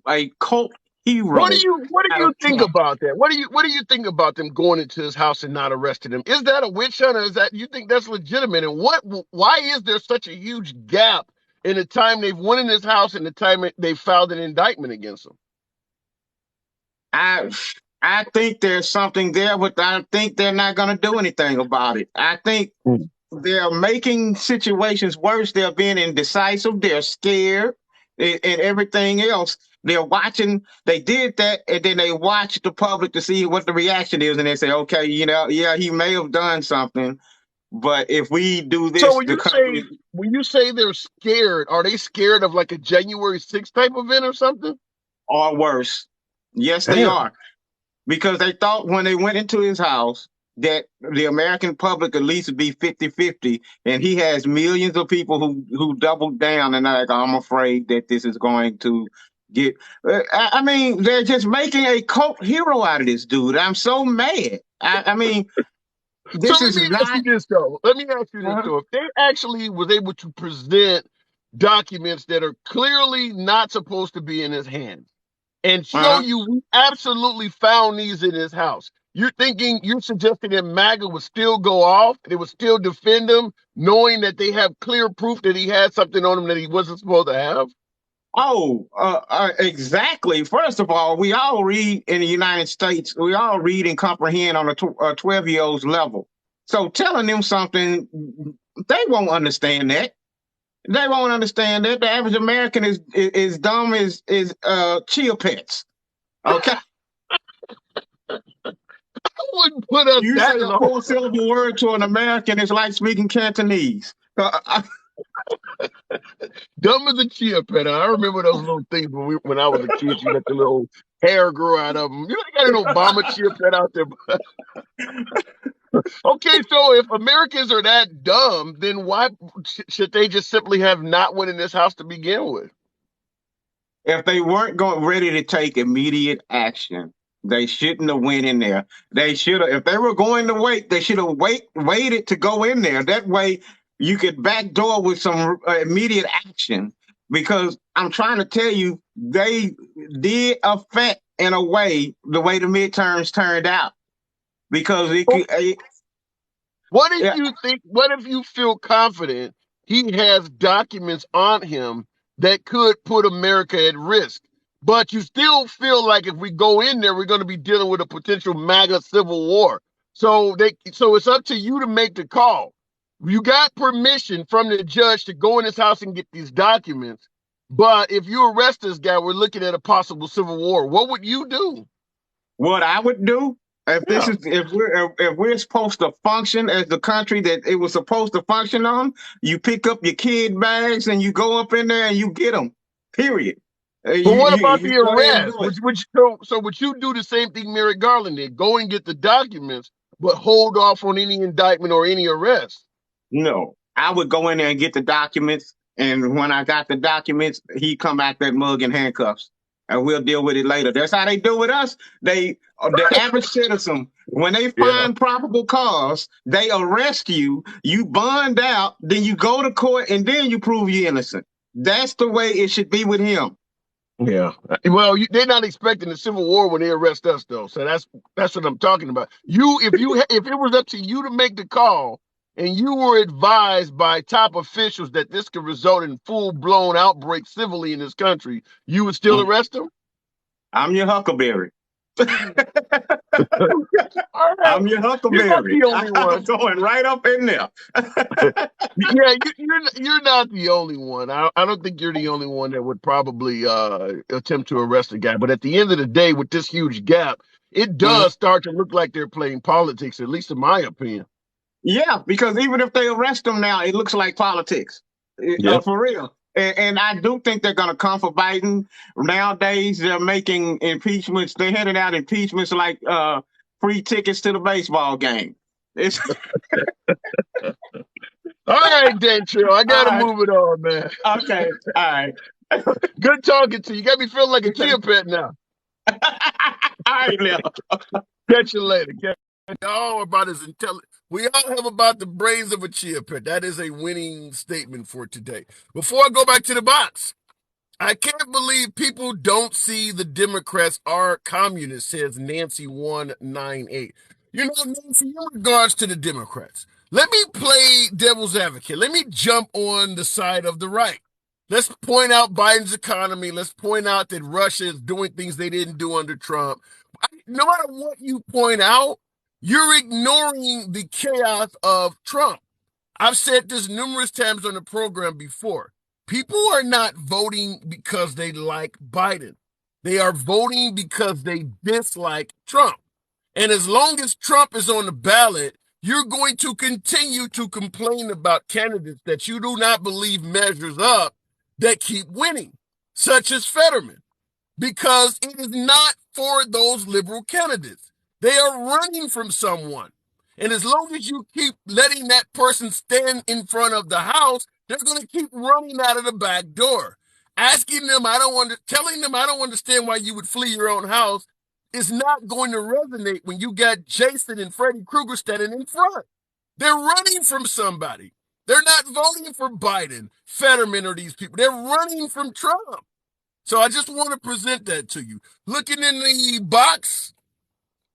a cult What do hero out you of think Trump. about that? What do you think about them going into his house and not arresting him? Is that a witch hunt, or is that you think that's legitimate? And why is there such a huge gap in the time they've went in his house and the time they filed an indictment against him? I I think there's something there, but I think they're not going to do anything about it. I think Mm. they're making situations worse. They're being indecisive. They're scared, and everything else. They're watching. They did that, and then they watch the public to see what the reaction is, and they say, "Okay, yeah, he may have done something, but if we do So this, the country when you say they're scared, are they scared of like a January 6th type event or something? are worse." Yes, they Damn. are, because they thought when they went into his house that the American public at least would be 50-50, and he has millions of people who doubled down and are like, I'm afraid that this is going to get. I mean, they're just making a cult hero out of this dude. I'm so mad. I mean, So this let is me ask you not. this though. Let me ask you this Uh, though. If they actually was able to present documents that are clearly not supposed to be in his hands and show uh, you we absolutely found these in his house, you're suggesting that MAGA would still go off, they would still defend him, knowing that they have clear proof that he had something on him that he wasn't supposed to have? exactly. First of all, we all read in the United States, we all read and comprehend on a 12-year-old's level. So telling them something, they won't understand that. They won't understand that. The average American is dumb as chia pets. Okay? I wouldn't put us You that say a low. 4-syllable word to an American, it's like speaking Cantonese. Dumb as a chia pet. I remember those little things when I was a kid. You let the little hair grow out of them. You know, they got an Obama chia pet out there. Okay, so if Americans are that dumb, then why should they just simply have not went in this house to begin with? If they weren't going ready to take immediate action, they shouldn't have went in there. They should have. If they were going to wait, they should have waited to go in there. That way, you could backdoor with some immediate action. Because I'm trying to tell you, they did affect in a way the way the midterms turned out. Because it could, What if yeah, you think, what if you feel confident he has documents on him that could put America at risk? But you still feel like if we go in there, we're going to be dealing with a potential MAGA civil war. So it's up to you to make the call. You got permission from the judge to go in his house and get these documents. But if you arrest this guy, we're looking at a possible civil war. What would you do? what I would do if this Yeah. is if we're supposed to function as the country that it was supposed to function on, you pick up your kid bags and you go up in there and you get them. Period. But You, what you about you the go ahead and arrest? do it. So would you do the same thing Merrick Garland did? Go and get the documents, but hold off on any indictment or any arrest. No, I would go in there and get the documents, and when I got the documents, he come out that mug in handcuffs. and we'll deal with it later. That's how they do with us. The average citizen, when they find probable cause, they arrest you, you bond out, then you go to court, and then you prove you're innocent. That's the way it should be with him. Yeah. Well, they're not expecting a civil war when they arrest us, though. So that's what I'm talking about. If it was up to you to make the call, and you were advised by top officials that this could result in full-blown outbreak civilly in this country, you would still arrest them? I'm your Huckleberry. All right. I'm your Huckleberry. You're not the only one. I'm going right up in there. Yeah, you're not the only one. I don't think you're the only one that would probably attempt to arrest a guy. But at the end of the day, with this huge gap, it does start to look like they're playing politics, at least in my opinion. Yeah, because even if they arrest them now, it looks like politics. For real. And I do think they're going to come for Biden. Nowadays, they're making impeachments. They're handing out impeachments like free tickets to the baseball game. It's All right, Dantrill, I got to move it on, man. Okay. All right. Good talking to you. You got me feeling like a chia pet now. All right, Lil. Catch you later. All about as intelligent. We all have about the brains of a chia pet. That is a winning statement for today. Before I go back to the box, I can't believe people don't see the Democrats are communists, says Nancy 198. You know, Nancy, in regards to the Democrats, let me play devil's advocate. Let me jump on the side of the right. Let's point out Biden's economy. Let's point out that Russia is doing things they didn't do under Trump. No matter what you point out, you're ignoring the chaos of Trump. I've said this numerous times on the program before. People are not voting because they like Biden. They are voting because they dislike Trump. And as long as Trump is on the ballot, you're going to continue to complain about candidates that you do not believe measures up that keep winning, such as Fetterman, because it is not for those liberal candidates. They are running from someone. And as long as you keep letting that person stand in front of the house, they're going to keep running out of the back door. Telling them I don't understand why you would flee your own house is not going to resonate when you got Jason and Freddy Krueger standing in front. They're running from somebody. They're not voting for Biden, Fetterman, or these people. They're running from Trump. So I just want to present that to you. Looking in the box,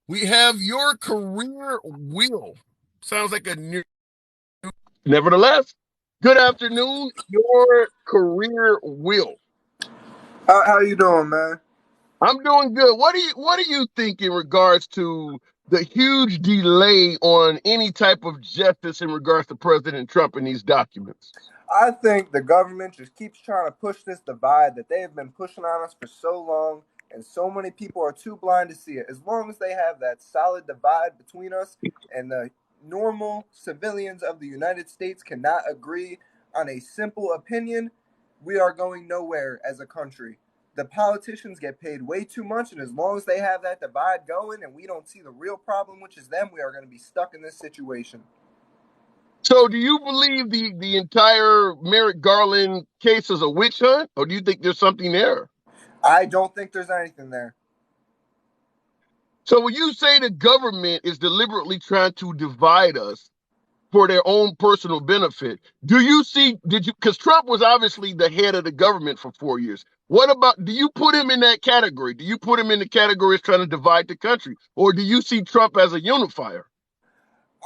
we have your career wheel. Sounds like a new. Nevertheless, good afternoon, your career wheel. How you doing, man? I'm doing good. What do you think in regards to the huge delay on any type of justice in regards to President Trump in these documents? I think the government just keeps trying to push this divide that they have been pushing on us for so long, and so many people are too blind to see it. As long as they have that solid divide between us and the normal civilians of the United States cannot agree on a simple opinion, we are going nowhere as a country. The politicians get paid way too much, and as long as they have that divide going and we don't see the real problem, which is them, we are going to be stuck in this situation. So do you believe the entire Merrick Garland case is a witch hunt, or do you think there's something there? I don't think there's anything there. So when you say the government is deliberately trying to divide us for their own personal benefit, because Trump was obviously the head of the government for 4 years. Do you put him in that category? Do you put him in the category as trying to divide the country? Or do you see Trump as a unifier?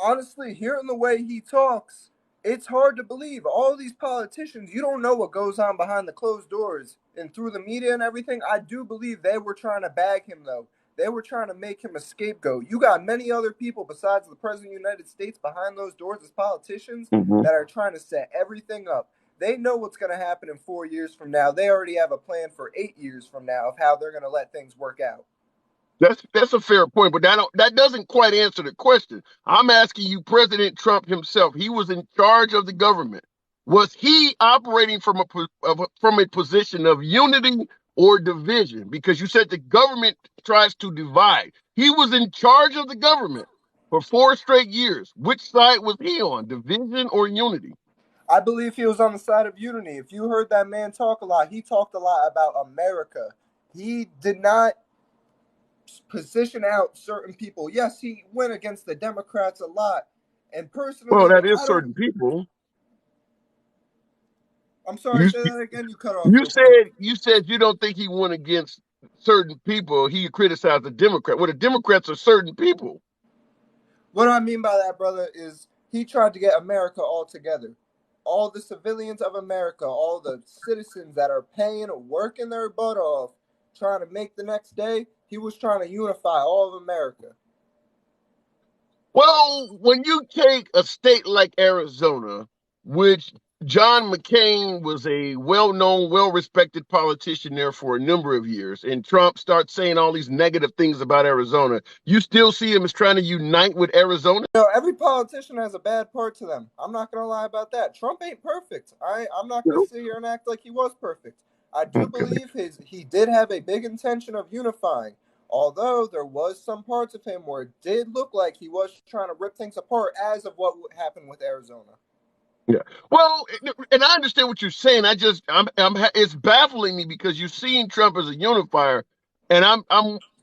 Honestly, hearing the way he talks, it's hard to believe. All these politicians, you don't know what goes on behind the closed doors and through the media and everything. I do believe they were trying to bag him, though. They were trying to make him a scapegoat. You got many other people besides the President of the United States behind those doors as politicians that are trying to set everything up. They know what's going to happen in 4 years from now. They already have a plan for 8 years from now of how they're going to let things work out. That's a fair point, but that doesn't quite answer the question. I'm asking you, President Trump himself, he was in charge of the government. Was he operating from a position of unity or division? Because you said the government tries to divide. He was in charge of the government for 4 straight years. Which side was he on, division or unity? I believe he was on the side of unity. If you heard that man talk a lot, he talked a lot about America. he did not position out certain people. Yes, he went against the Democrats a lot. And Well, personally, that is I don't. certain people. I'm sorry, You say that again. You cut off you real quick. said you don't think he went against certain people. He criticized the Democrat. Well, the Democrats are certain people. What I mean by that, brother, is he tried to get America all together. All the civilians of America, all the citizens that are paying, working their butt off, trying to make the next day, he was trying to unify all of America. Well, when you take a state like Arizona, which John McCain was a well-known, well-respected politician there for a number of years, and Trump starts saying all these negative things about Arizona, you still see him as trying to unite with Arizona? Every politician has a bad part to them. I'm not going to lie about that. Trump ain't perfect. I'm not going to sit here and act like he was perfect. I do Okay. believe he did have a big intention of unifying. Although there was some parts of him where it did look like he was trying to rip things apart, as of what happened with Arizona. Yeah. Well, and I understand what you're saying. It's baffling me because you're seeing Trump as a unifier, and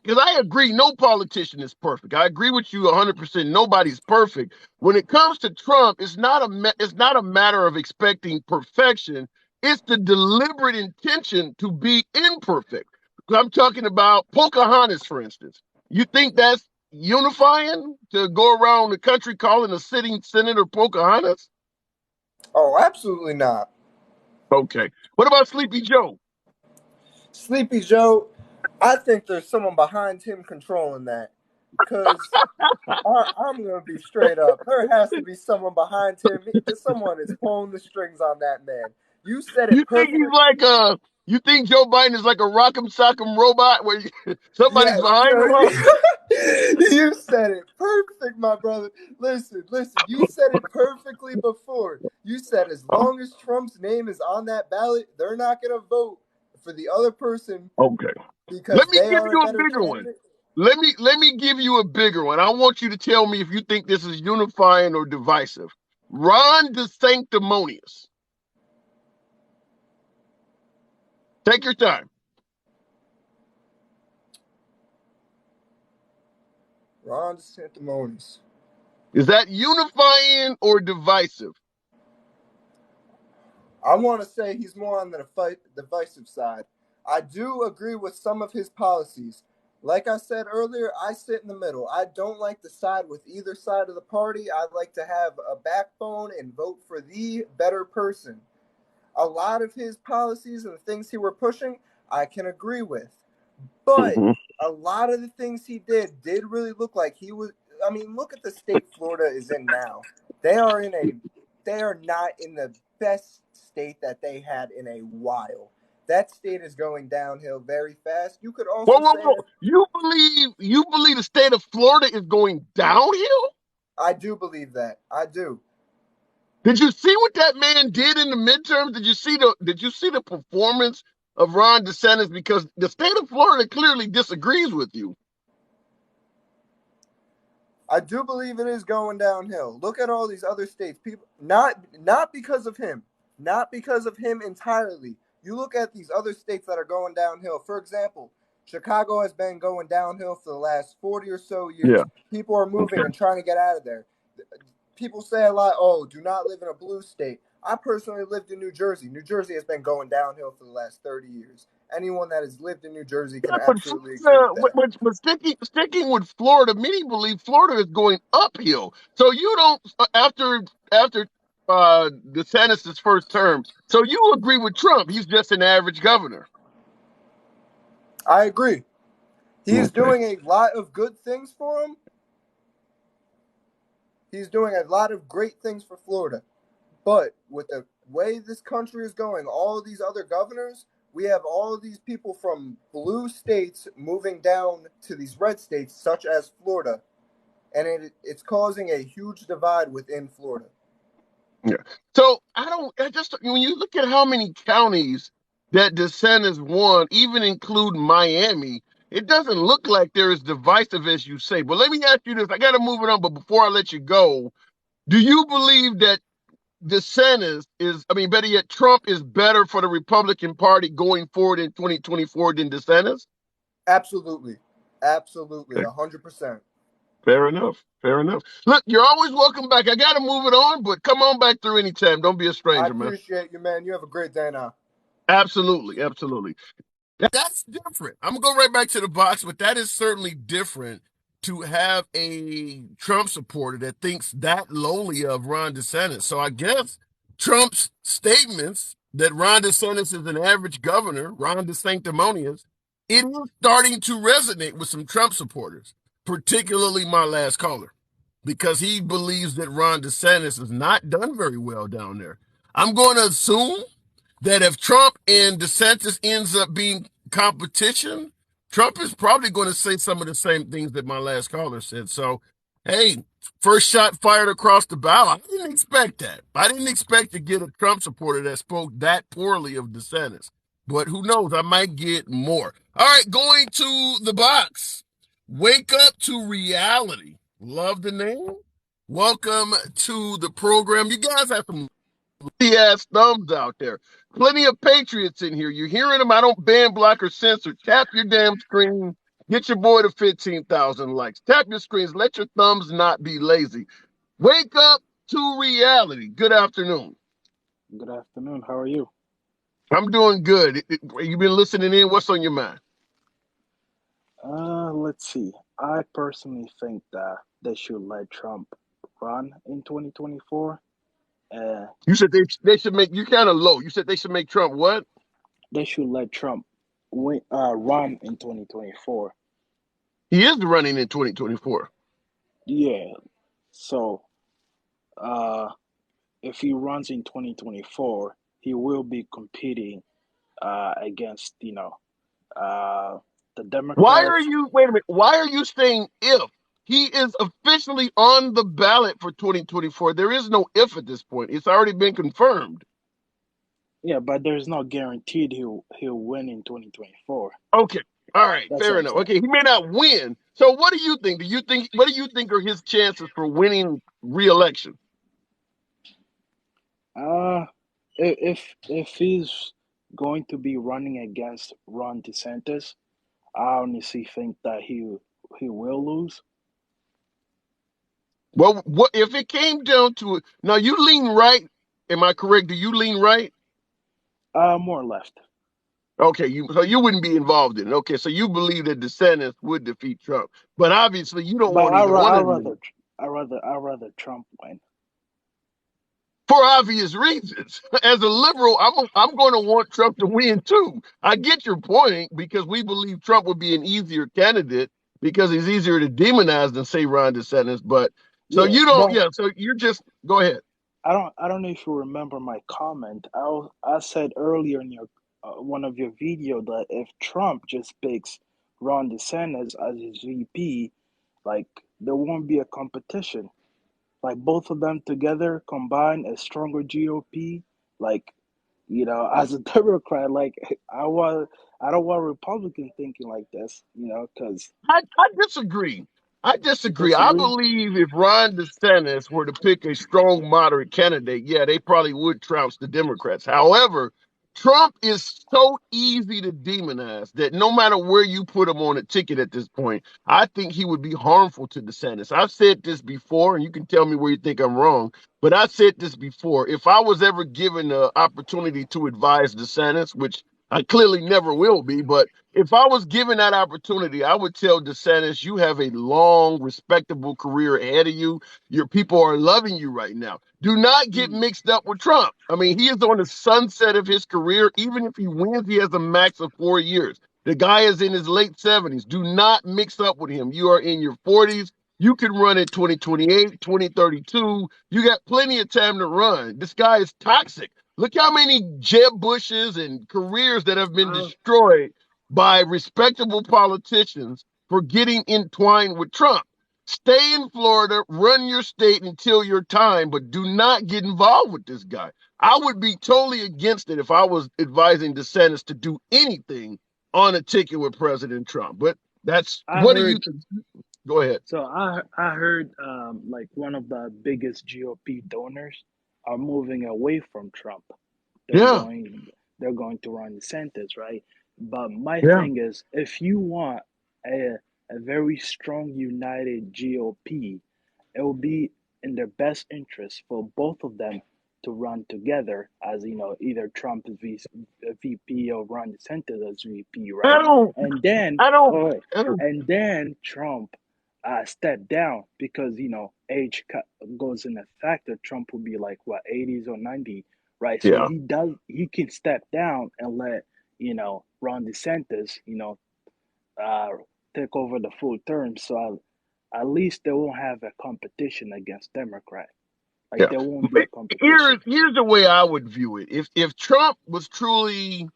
because I agree, no politician is perfect. I agree with you 100%. Nobody's perfect. When it comes to Trump, it's not a matter of expecting perfection. It's the deliberate intention to be imperfect. I'm talking about Pocahontas, for instance. You think that's unifying to go around the country calling a sitting senator Pocahontas? Oh, absolutely not. Okay. What about Sleepy Joe? Sleepy Joe, I think there's someone behind him controlling that. Because I'm going to be straight up. There has to be someone behind him. Someone is pulling the strings on that man. You said You it think perfectly. he's like you think Joe Biden is like a rock'em sock'em robot where somebody's Yes, behind him? you said it perfect, my brother. Listen. You said it perfectly before. You said as Oh, long as Trump's name is on that ballot, they're not going to vote for the other person okay. Let because me they give are a you a better bigger one. candidate. Let me give you a bigger one. I want you to tell me if you think this is unifying or divisive. Ron DeSanctimonious. Take your time. Ron DeSantis. Is that unifying or divisive? I want to say he's more on the divisive side. I do agree with some of his policies. Like I said earlier, I sit in the middle. I don't like to side with either side of the party. I like to have a backbone and vote for the better person. A lot of his policies and the things he were pushing, I can agree with. But Mm-hmm. a lot of the things he did really look like he was. I mean, look at the state Florida is in now. They are in a. They are not in the best state that they had in a while. That state is going downhill very fast. You could Whoa, also whoa, say whoa! that You believe the state of Florida is going downhill? I do believe that. I do. Did you see what that man did in the midterms? Did you see the performance of Ron DeSantis? Because the state of Florida clearly disagrees with you. I do believe it is going downhill. Look at all these other states. People not because of him. Not because of him entirely. You look at these other states that are going downhill. For example, Chicago has been going downhill for the last 40 or so Yeah. years. People are moving Okay. and trying to get out of there. People say a lot, oh, do not live in a blue state. I personally lived in New Jersey. New Jersey has been going downhill for the last 30 years. Anyone that has lived in New Jersey can Yeah, but absolutely agree Florida, with that. but sticking with Florida, many believe Florida is going uphill. So you don't after DeSantis' first term. So you agree with Trump? He's just an average governor. I agree. He is Okay. doing a lot of good things for him. He's doing a lot of great things for Florida. But with the way this country is going, all of these other governors, we have all of these people from blue states moving down to these red states, such as Florida. And it's causing a huge divide within Florida. Yeah. So I just when you look at how many counties that DeSantis won, even include Miami, it doesn't look like they're as divisive as you say. But let me ask you this: I got to move it on, but before I let you go, do you believe that DeSantis better yet, Trump is better for the Republican Party going forward in 2024 than DeSantis? Absolutely. Absolutely. Okay. 100%. Fair enough. Fair enough. Look, you're always welcome back. I got to move it on, but come on back through anytime. Don't be a I stranger, man. appreciate you, man. You have a great day now. Absolutely. Absolutely. That's different. I'm gonna go right back to the box, but that is certainly different to have a Trump supporter that thinks that lowly of Ron DeSantis. So I guess Trump's statements that Ron DeSantis is an average governor, Ron DeSanctimonious, it is starting to resonate with some Trump supporters, particularly my last caller, because he believes that Ron DeSantis has not done very well down there. I'm going to assume that if Trump and DeSantis ends up being competition, Trump is probably going to say some of the same things that my last caller said. So, hey, first shot fired across the bow. I didn't expect that. I didn't expect to get a Trump supporter that spoke that poorly of DeSantis. But who knows? I might get more. All right, going to the box. Wake up to reality. Love the name. Welcome to the program. You guys have some ass thumbs out there. Plenty of patriots in here. You hearing them? I don't ban, block, or censor. Tap your damn screen. Get your boy to 15,000 likes. Tap your screens. Let your thumbs not be lazy. Wake up to reality. Good afternoon. Good afternoon. How are you? I'm doing good. You been listening in? What's on your mind? Let's see. I personally think that they should let Trump run in 2024. You said they should make you kind of low. You said they should make Trump what? They should let Trump run in 2024. He is running in 2024. Yeah. So, if he runs in 2024, he will be competing against, the Why are Democrats. you, wait a minute, why are you saying if? He is officially on the ballot for 2024. There is no if at this point. It's already been confirmed. Yeah, but there's no guaranteed he'll win in 2024. Okay. All right. That's Fair what I'm enough. saying. Okay. He may not win. So what do you think? What do you think are his chances for winning re-election? Uh, if he's going to be running against Ron DeSantis, I honestly think that he will lose. Well, what if it came down to it? Now you lean right. Am I correct? Do you lean right? More left. Okay, so you wouldn't be involved in it. Okay, so you believe that DeSantis would defeat Trump, but obviously you don't But want either one of them I rather Trump win. for obvious reasons. As a liberal, I'm going to want Trump to win too. I get your point because we believe Trump would be an easier candidate because he's easier to demonize than say Ron DeSantis. But so Yeah, you don't, but yeah. So you're just go ahead. I don't know if you remember my comment. I said earlier in your one of your video that if Trump just picks Ron DeSantis as his VP, like there won't be a competition. Like both of them together combine a stronger GOP. Like as a Democrat, like I don't want Republicans thinking like this. Because I disagree. I you disagree. I disagree. believe if Ron DeSantis were to pick a strong moderate candidate, yeah, they probably would trounce the Democrats. However, Trump is so easy to demonize that no matter where you put him on a ticket at this point, I think he would be harmful to DeSantis. I've said this before, and you can tell me where you think I'm wrong, but I said this before. If I was ever given the opportunity to advise DeSantis, which I clearly never will be, but if I was given that opportunity, I would tell DeSantis, you have a long, respectable career ahead of you. Your people are loving you right now. Do not get Mm. mixed up with Trump. I mean, he is on the sunset of his career. Even if he wins, he has a max of 4 years. The guy is in his late 70s. Do not mix up with him. You are in your 40s. You can run in 2028, 2032. You got plenty of time to run. This guy is toxic. Look how many Jeb Bushes and careers that have been Uh, destroyed by respectable politicians for getting entwined with Trump. Stay in Florida, run your state until your time, but do not get involved with this guy. I would be totally against it if I was advising DeSantis to do anything on a ticket with President Trump. But that's I what do you heard think? Go ahead. so I heard like one of the biggest GOP donors. are moving away from Trump. They're Yeah, going they're going to Ron DeSantis, right? But my yeah, thing is, if you want a a very strong, united GOP, it will be in their best interest for both of them to run together as either Trump as VP or Ron DeSantis as VP, I right? don't, And then, I don't, oh, I don't. and then Trump step down because age goes in a factor. Trump will be like what 80s or 90, right? So Yeah, he can step down and let Ron DeSantis uh, take over the full term. So at least they won't have a competition against Democrat. Like yeah. there won't be a Here's competition. here's the way I would view it. If Trump was truly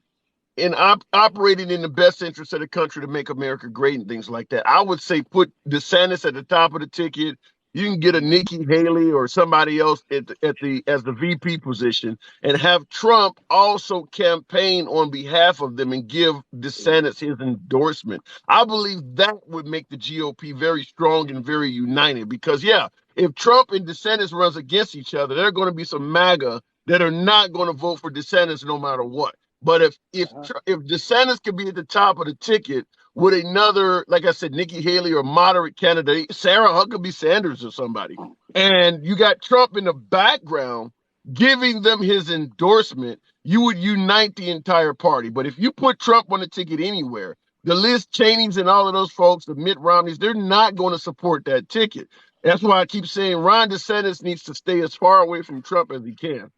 and operating in the best interest of the country to make America great and things like that. I would say put DeSantis at the top of the ticket. You can get a Hmm. Nikki Haley or somebody else at the as the VP position, and have Trump also campaign on behalf of them and give DeSantis his endorsement. I believe that would make the GOP very strong and very united. Because yeah, if Trump and DeSantis runs against each other, there are going to be some MAGA that are not going to vote for DeSantis no matter what. But Uh-huh. if DeSantis could be at the top of the ticket with another, like I said, Nikki Haley or moderate candidate, Sarah Huckabee Sanders or somebody, and you got Trump in the background giving them his endorsement, you would unite the entire party. But if you put Trump on the ticket anywhere, the Liz Cheneys and all of those folks, the Mitt Romneys, they're not going to support that ticket. That's why I keep saying Ron DeSantis needs to stay as far away from Trump as he can.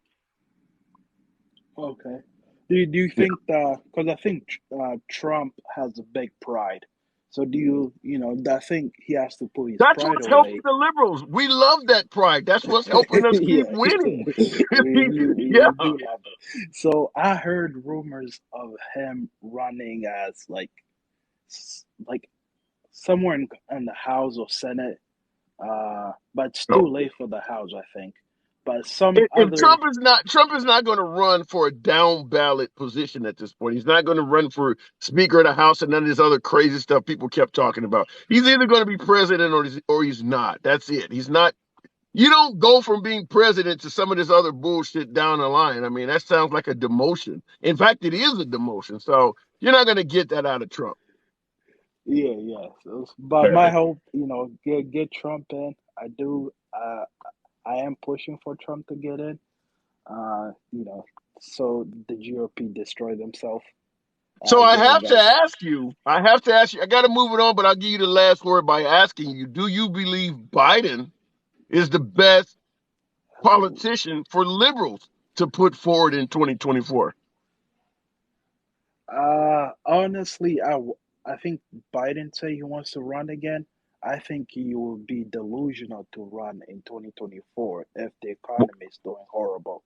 Okay. Do you Yeah. think that because I think Trump has a big pride, so do I think he has to put his That's pride what's helping away. the liberals. We love that pride. That's what's helping us keep Yeah, winning. Yeah. we do love it. So I heard rumors of him running as like somewhere in the House or Senate, but it's No. too late for the House, I think. But some If other, Trump is not going to run for a down ballot position at this point. He's not going to run for Speaker of the House and none of this other crazy stuff people kept talking about. He's either going to be president or he's not. That's it. He's not. You don't go from being president to some of this other bullshit down the line. I mean, that sounds like a demotion. In fact, it is a demotion. So you're not going to get that out of Trump. yeah, yeah. But my hope, get Trump in. I do. I am pushing for Trump to get in. Uh, you know, so the GOP destroy themselves. So I Give the have to guys. ask you, I got to move it on, but I'll give you the last word by asking you, do you believe Biden is the best politician for liberals to put forward in 2024? Honestly, I think Biden say he wants to run again. I think he will be delusional to run in 2024 if the economy is doing horrible.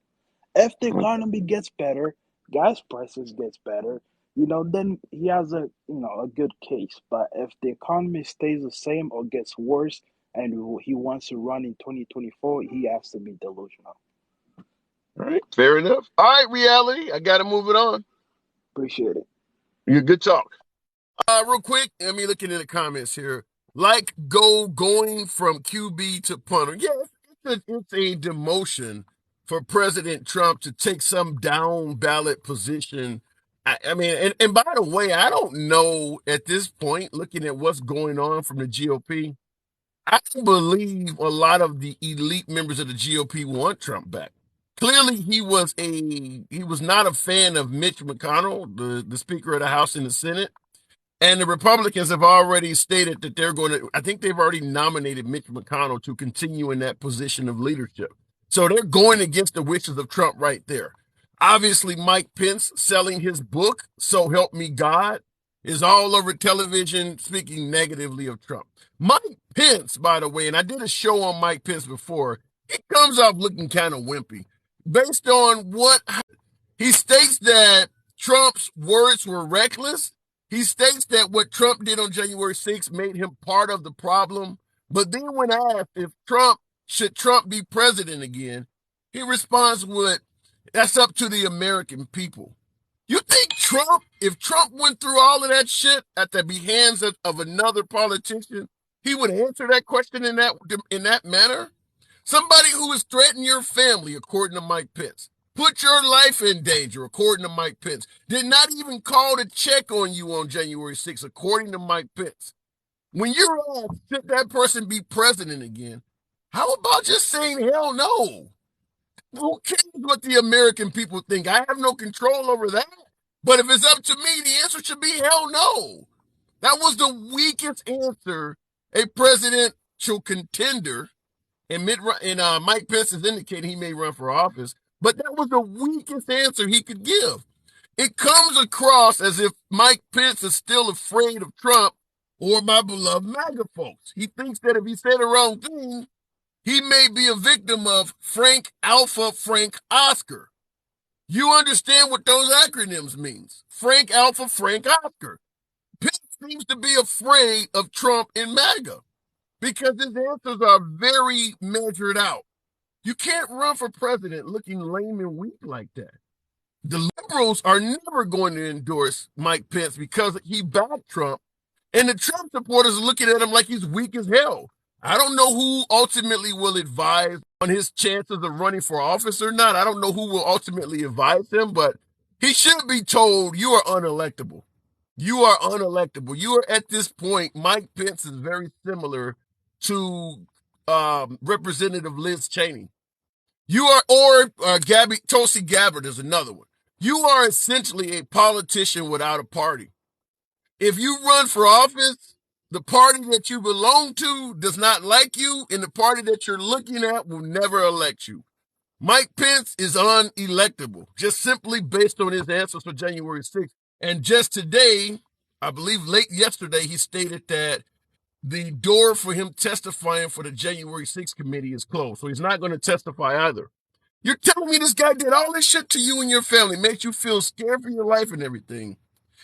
If the economy gets better, gas prices gets better, then he has a good case. But if the economy stays the same or gets worse and he wants to run in 2024, he has to be delusional. All right, fair enough. All right, reality, I got to move it on. Appreciate it. You good talk. Real quick, let me look into the comments here. Like going from QB to punter. Yeah, it's a demotion for President Trump to take some down ballot position. I mean, and by the way, I don't know at this point, looking at what's going on from the GOP, I don't believe a lot of the elite members of the GOP want Trump back. Clearly, he was not a fan of Mitch McConnell, the Speaker of the House and the Senate. And the Republicans have already stated that they're going to, I think they've already nominated Mitch McConnell to continue in that position of leadership. So they're going against the wishes of Trump right there. Obviously, Mike Pence selling his book, So Help Me God, is all over television speaking negatively of Trump. Mike Pence, by the way, and I did a show on Mike Pence before, he comes off looking kind of wimpy. Based on what he states that Trump's words were reckless. He states that what Trump did on January 6th made him part of the problem. But then when asked if Trump be president again, he responds with, that's up to the American people. You think if Trump went through all of that shit at the hands of another politician, he would answer that question in that manner? Somebody who is threatening your family, according to Mike Pence. Put your life in danger, according to Mike Pence. Did not even call to check on you on January 6th, according to Mike Pence. When you're asked, should that person be president again? How about just saying hell no? Who cares what the American people think? I have no control over that. But if it's up to me, the answer should be hell no. That was the weakest answer a presidential contender, and Mike Pence has indicated he may run for office, but that was the weakest answer he could give. It comes across as if Mike Pence is still afraid of Trump or my beloved MAGA folks. He thinks that if he said the wrong thing, he may be a victim of Frank Alpha Frank Oscar. You understand what those acronyms means. Frank Alpha Frank Oscar. Pence seems to be afraid of Trump and MAGA because his answers are very measured out. You can't run for president looking lame and weak like that. The liberals are never going to endorse Mike Pence because he backed Trump, and the Trump supporters are looking at him like he's weak as hell. I don't know who ultimately will advise on his chances of running for office or not. I don't know who will ultimately advise him, but he should be told you are unelectable. You are unelectable. You are at this point, Mike Pence is very similar to Representative Liz Cheney. You are, or Tulsi Gabbard is another one. You are essentially a politician without a party. If you run for office, the party that you belong to does not like you, and the party that you're looking at will never elect you. Mike Pence is unelectable, just simply based on his answers for January 6th. And just today, I believe late yesterday, he stated that the door for him testifying for the January 6th committee is closed. So he's not going to testify either. You're telling me this guy did all this shit to you and your family, makes you feel scared for your life and everything,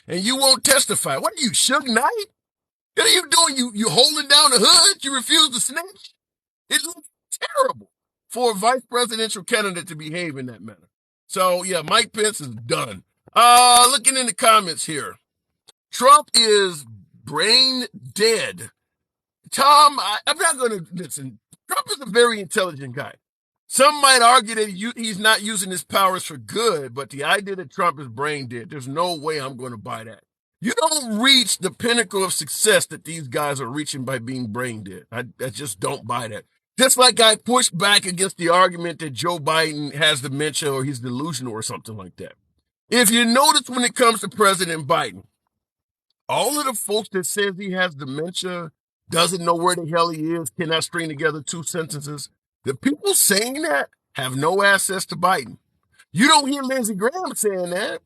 and you won't testify. What are you, Suge Knight? What are you doing? You holding down the hood? You refuse to snitch? It looks terrible for a vice presidential candidate to behave in that manner. So, yeah, Mike Pence is done. Looking in the comments here. Trump is brain dead. Tom, I'm not going to listen. Trump is a very intelligent guy. Some might argue that he's not using his powers for good, but the idea that Trump is brain dead, there's no way I'm going to buy that. You don't reach the pinnacle of success that these guys are reaching by being brain dead. I just don't buy that. Just like I pushed back against the argument that Joe Biden has dementia or he's delusional or something like that. If you notice when it comes to President Biden, all of the folks that says he has dementia, doesn't know where the hell he is, cannot string together two sentences, the people saying that have no access to Biden. You don't hear Lindsey Graham saying that.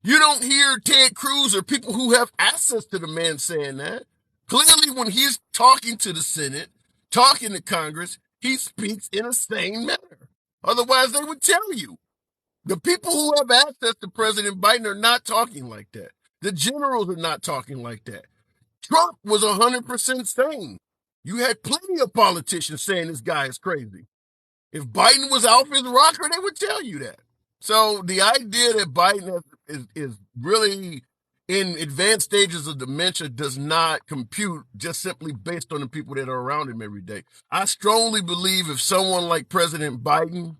You don't hear Ted Cruz or people who have access to the man saying that. Clearly, when he's talking to the Senate, talking to Congress, he speaks in a sane manner. Otherwise, they would tell you. The people who have access to President Biden are not talking like that. The generals are not talking like that. Trump was 100% sane. You had plenty of politicians saying this guy is crazy. If Biden was off his rocker, they would tell you that. So the idea that Biden is really in advanced stages of dementia does not compute just simply based on the people that are around him every day. I strongly believe if someone like President Biden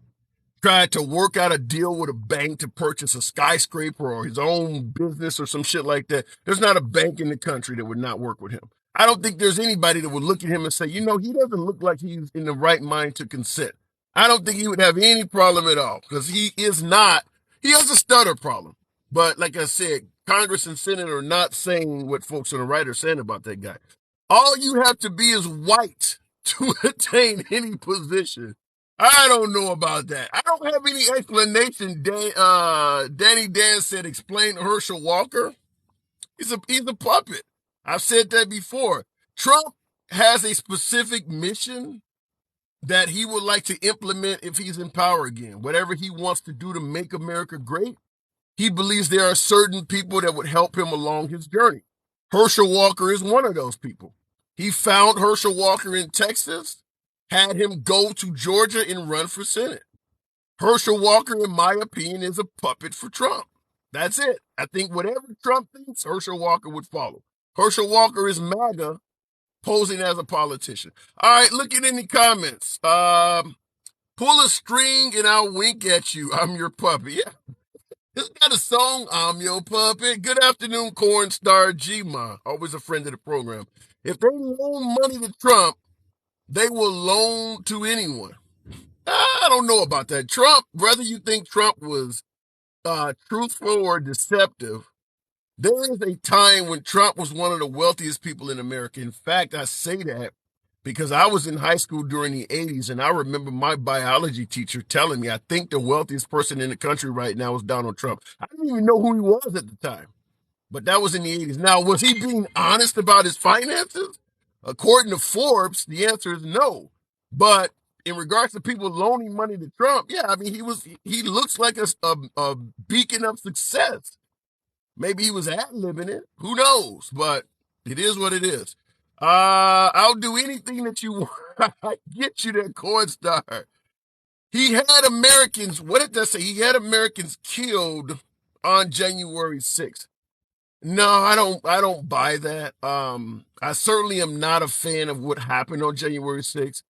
tried to work out a deal with a bank to purchase a skyscraper or his own business or some shit like that, there's not a bank in the country that would not work with him. I don't think there's anybody that would look at him and say, you know, he doesn't look like he's in the right mind to consent. I don't think he would have any problem at all because he has a stutter problem. But like I said, Congress and Senate are not saying what folks on the right are saying about that guy. All you have to be is white to attain any position. I don't know about that. I don't have any explanation. Danny Dan said, explain Herschel Walker. He's a puppet. I've said that before. Trump has a specific mission that he would like to implement if he's in power again. Whatever he wants to do to make America great, he believes there are certain people that would help him along his journey. Herschel Walker is one of those people. He found Herschel Walker in Texas, had him go to Georgia and run for Senate. Herschel Walker, in my opinion, is a puppet for Trump. That's it. I think whatever Trump thinks, Herschel Walker would follow. Herschel Walker is MAGA, posing as a politician. All right, looking in the comments. Pull a string and I'll wink at you. I'm your puppy. Yeah. Isn't that a song? I'm your puppet. Good afternoon, Corn Star G-Ma. Always a friend of the program. If they loan money to Trump, they will loan to anyone. I don't know about that. Trump, whether you think Trump was truthful or deceptive, there is a time when Trump was one of the wealthiest people in America. In fact, I say that because I was in high school during the 80s, and I remember my biology teacher telling me, I think the wealthiest person in the country right now is Donald Trump. I didn't even know who he was at the time, but that was in the 80s. Now, was he being honest about his finances? According to Forbes, the answer is no. But in regards to people loaning money to Trump, yeah, I mean, he looks like a beacon of success. Maybe he was ad-libbing it. Who knows? But it is what it is. I'll do anything that you want. I get you that Corn Star. He had Americans, what did that say? He had Americans killed on January 6th. No, I don't buy that. I certainly am not a fan of what happened on January 6th.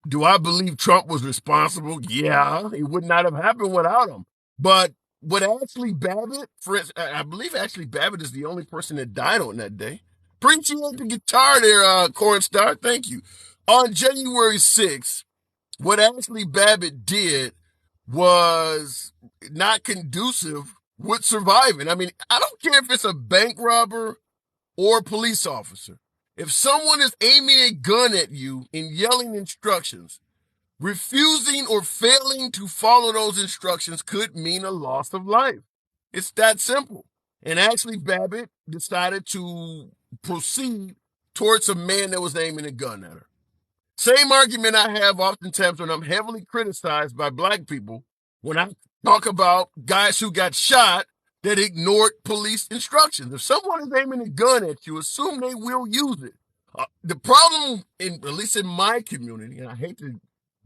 Do I believe Trump was responsible? Yeah, it would not have happened without him. But would Ashley Babbitt, I believe Ashley Babbitt is the only person that died on that day. Appreciate the guitar there, Corn Star. Thank you. On January 6th, what Ashley Babbitt did was not conducive with surviving. I mean, I don't care if it's a bank robber or a police officer. If someone is aiming a gun at you and yelling instructions, refusing or failing to follow those instructions could mean a loss of life. It's that simple. And actually, Babbitt decided to proceed towards a man that was aiming a gun at her. Same argument I have oftentimes when I'm heavily criticized by black people when I talk about guys who got shot that ignored police instructions. If someone is aiming a gun at you, assume they will use it. The problem, at least in my community, and I hate to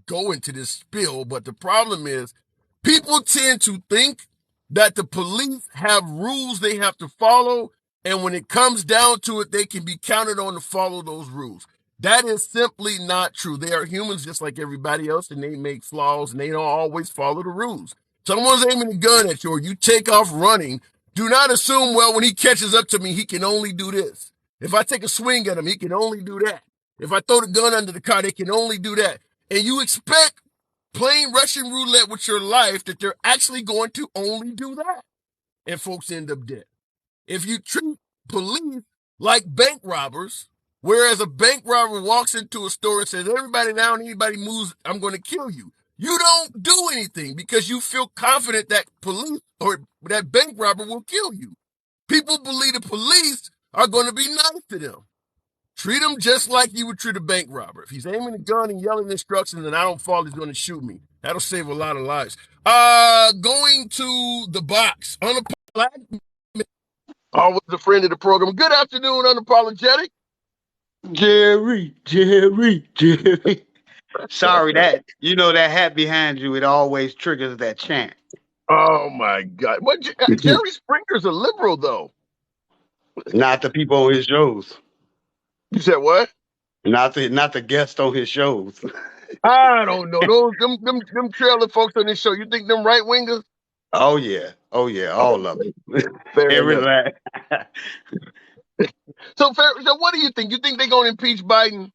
go into this spill, but the problem is people tend to think that the police have rules they have to follow, and when it comes down to it, they can be counted on to follow those rules. That is simply not true. They are humans just like everybody else, and they make flaws, and they don't always follow the rules. Someone's aiming a gun at you, or you take off running. Do not assume, well, when he catches up to me, he can only do this. If I take a swing at him, he can only do that. If I throw the gun under the car, they can only do that. And you expect playing Russian roulette with your life that they're actually going to only do that. And folks end up dead. If you treat police like bank robbers, whereas a bank robber walks into a store and says, everybody down, anybody moves, I'm going to kill you. You don't do anything because you feel confident that police or that bank robber will kill you. People believe the police are going to be nice to them. Treat him just like you would treat a bank robber. If he's aiming a gun and yelling instructions and I don't fall, he's going to shoot me. That'll save a lot of lives. Going to the box. Unapologetic. Always a friend of the program. Good afternoon, Unapologetic. Jerry. Sorry, that that hat behind you, it always triggers that chant. Oh my God! What? Jerry Springer's a liberal, though. Not the people on his shows. You said what? Not the guests on his shows. I don't know. Them trailer folks on this show. You think them right wingers? Oh yeah, all of them. Fair enough. So what do you think? You think they're going to impeach Biden?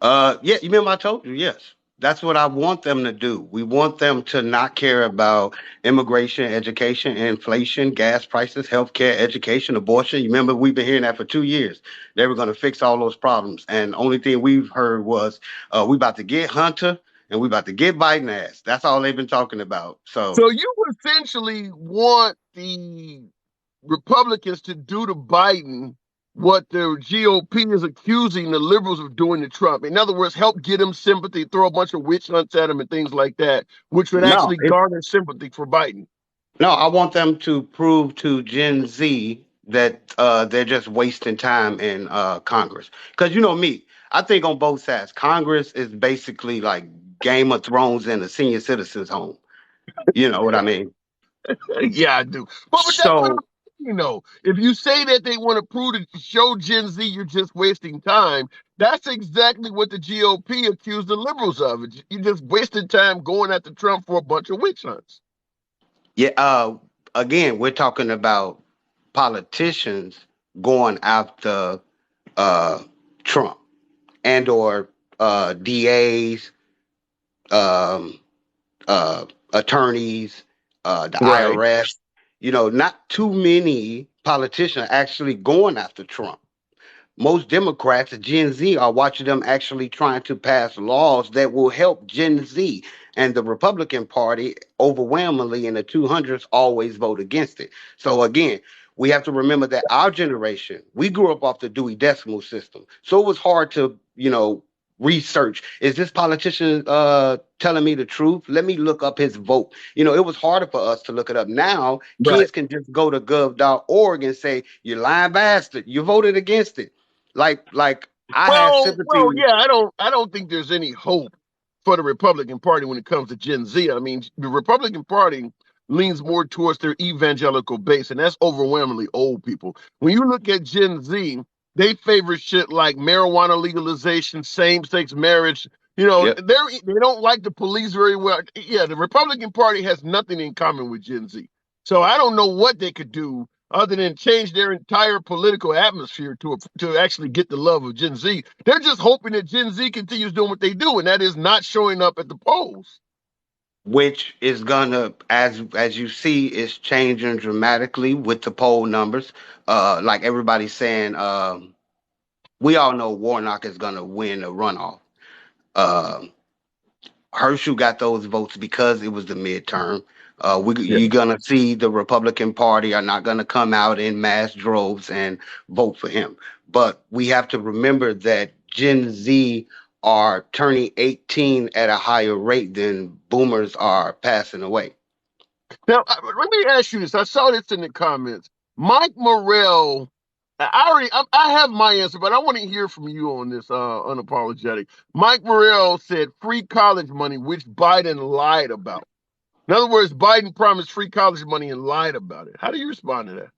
Yeah, you remember I told you, yes. That's what I want them to do. We want them to not care about immigration, education, inflation, gas prices, healthcare, education, abortion. You remember we've been hearing that for 2 years. They were going to fix all those problems. And the only thing we've heard was we about to get Hunter and we about to get Biden ass. That's all they've been talking about. So you essentially want the Republicans to do to Biden what the GOP is accusing the liberals of doing to Trump. In other words, help get him sympathy, throw a bunch of witch hunts at him and things like that, which would actually garner sympathy for Biden. No, I want them to prove to Gen Z that they're just wasting time in Congress. Because you know me, I think on both sides, Congress is basically like Game of Thrones in a senior citizens home. You know what I mean? Yeah, I do. If you say that they want to prove to show Gen Z you're just wasting time, that's exactly what the GOP accused the liberals of. You just wasted time going after Trump for a bunch of witch hunts. Yeah. Again, we're talking about politicians going after uh, Trump and or DAs, um, attorneys, the Right. IRS. Not too many politicians are actually going after Trump. Most Democrats, Gen Z, are watching them actually trying to pass laws that will help Gen Z. And the Republican Party, overwhelmingly in the 200s, always vote against it. So again, we have to remember that our generation, we grew up off the Dewey Decimal System. So it was hard to, research. Is this politician telling me the truth? Let me look up his vote. It was harder for us to look it up. Now, Right. kids can just go to gov.org and say, "You lying bastard, you voted against it." Like I have Well, sympathy. yeah, I don't think there's any hope for the Republican Party when it comes to Gen Z. I mean, the Republican Party leans more towards their evangelical base, and that's overwhelmingly old people. When you look at Gen Z, they favor shit like marijuana legalization, same-sex marriage. Yep. They don't like the police very well. Yeah, the Republican Party has nothing in common with Gen Z. So I don't know what they could do other than change their entire political atmosphere to actually get the love of Gen Z. They're just hoping that Gen Z continues doing what they do, and that is not showing up at the polls. Which is gonna, as you see, is changing dramatically with the poll numbers. Like everybody's saying, we all know Warnock is gonna win a runoff. Um Herschel got those votes because it was the midterm. Yeah. You're gonna see the Republican Party are not gonna come out in mass droves and vote for him. But we have to remember that Gen Z are turning 18 at a higher rate than boomers are passing away. Now, let me ask you this. I saw this in the comments. Mike Morrell, I have my answer, but I want to hear from you on this. Unapologetic. Mike Morrell said free college money, which Biden lied about. In other words, Biden promised free college money and lied about it. How do you respond to that?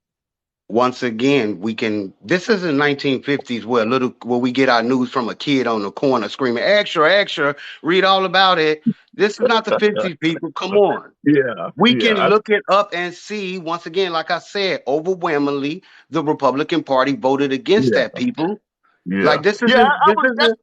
Once again, we can. This is the 1950s where we get our news from a kid on the corner screaming extra, extra. Read all about it. This is not the 50s, people. Come on. Yeah, We can yeah, look it up and see, once again, like I said, overwhelmingly, the Republican Party voted against yeah. that, people. Yeah, Like, this yeah. isn't, I this was. isn't,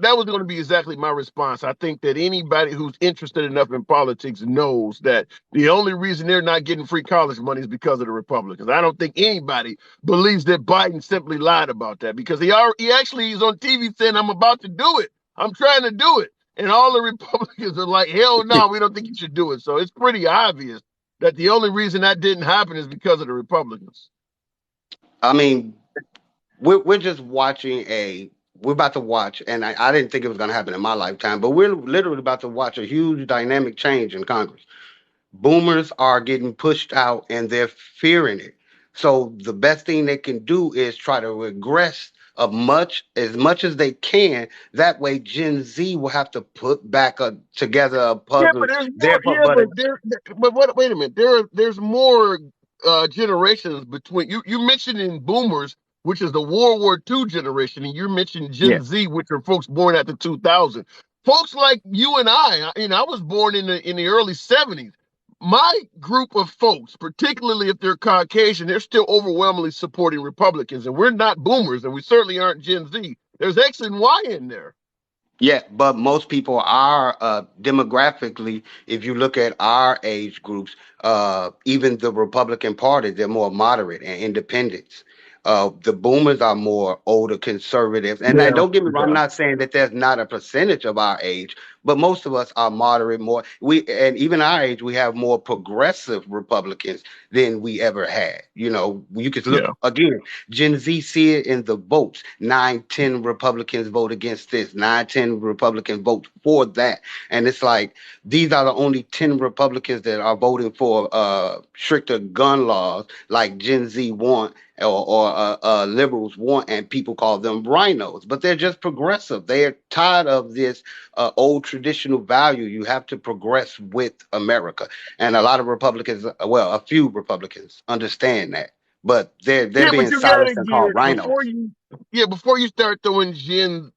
That was going to be exactly my response. I think that anybody who's interested enough in politics knows that the only reason they're not getting free college money is because of the Republicans. I don't think anybody believes that Biden simply lied about that because he actually is on TV saying, "I'm about to do it. I'm trying to do it," and all the Republicans are like, "Hell no, we don't think you should do it." So it's pretty obvious that the only reason that didn't happen is because of the Republicans. I mean, we're just we're about to watch, and I didn't think it was going to happen in my lifetime, but we're literally about to watch a huge dynamic change in Congress. Boomers are getting pushed out and they're fearing it. So the best thing they can do is try to regress as much as they can. That way, Gen Z will have to put back together a Yeah, but puzzle. there's more. There, Yeah, but but what? Wait a minute. There's more generations between you. You mentioned in Boomers, which is the World War II generation, and you mentioned yeah, Gen Z, which are folks born after 2000. Folks like you and I was born in the early 70s. My group of folks, particularly if they're Caucasian, they're still overwhelmingly supporting Republicans, and we're not Boomers, and we certainly aren't Gen Z. There's X and Y in there. yeah, but most people are demographically, if you look at our age groups, even the Republican Party, they're more moderate and independents. The boomers are more older conservatives. And Yeah, don't get me wrong, I'm yeah, not saying that there's not a percentage of our age, but most of us are moderate, more and even our age, we have more progressive Republicans than we ever had. You could look yeah. again. Gen Z see it in the votes. 9, 10 Republicans vote against this. 9, 10 Republicans vote for that. And it's like these are the only 10 Republicans that are voting for stricter gun laws like Gen Z want. or liberals want, and people call them rhinos, but they're just progressive. They're tired of this old traditional value. You have to progress with America, and a lot of Republicans, well, a few Republicans understand that, but they're Yeah, but being you gotta silenced and called get rhinos. before you start throwing Gen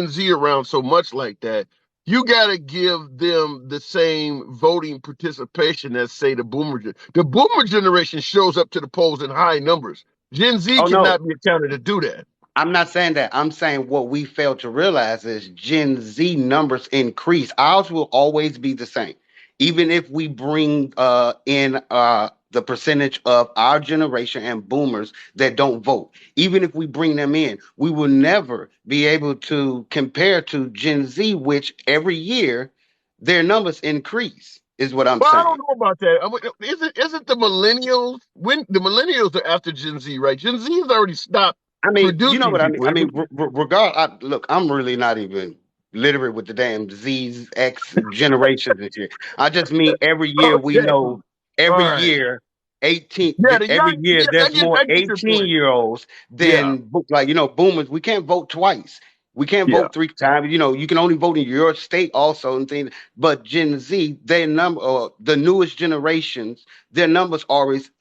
Z around so much like that, you gotta give them the same voting participation as say the boomer generation shows up to the polls in high numbers. Gen Z Oh no, cannot be accounted to do that. I'm not saying that. I'm saying what we fail to realize is Gen Z numbers increase. Ours will always be the same. Even if we bring in the percentage of our generation and boomers that don't vote, even if we bring them in, we will never be able to compare to Gen Z, which every year their numbers increase, is what I'm Well, I don't saying. know about that. Isn't the millennials when the millennials are after Gen Z, right? Gen Z has already stopped I mean, you know producing what I mean. people. I mean, look, I'm really not even literate with the damn Z's, X generations and shit. I just mean every year we Okay, know all every right. year Yeah, the every young. year Yes, there's more I get your 18 point. year olds Yeah, than like boomers. We can't vote twice. We can't yeah. vote three times. You can only vote in your state also and things. But Gen Z, their number, the newest generations, their numbers always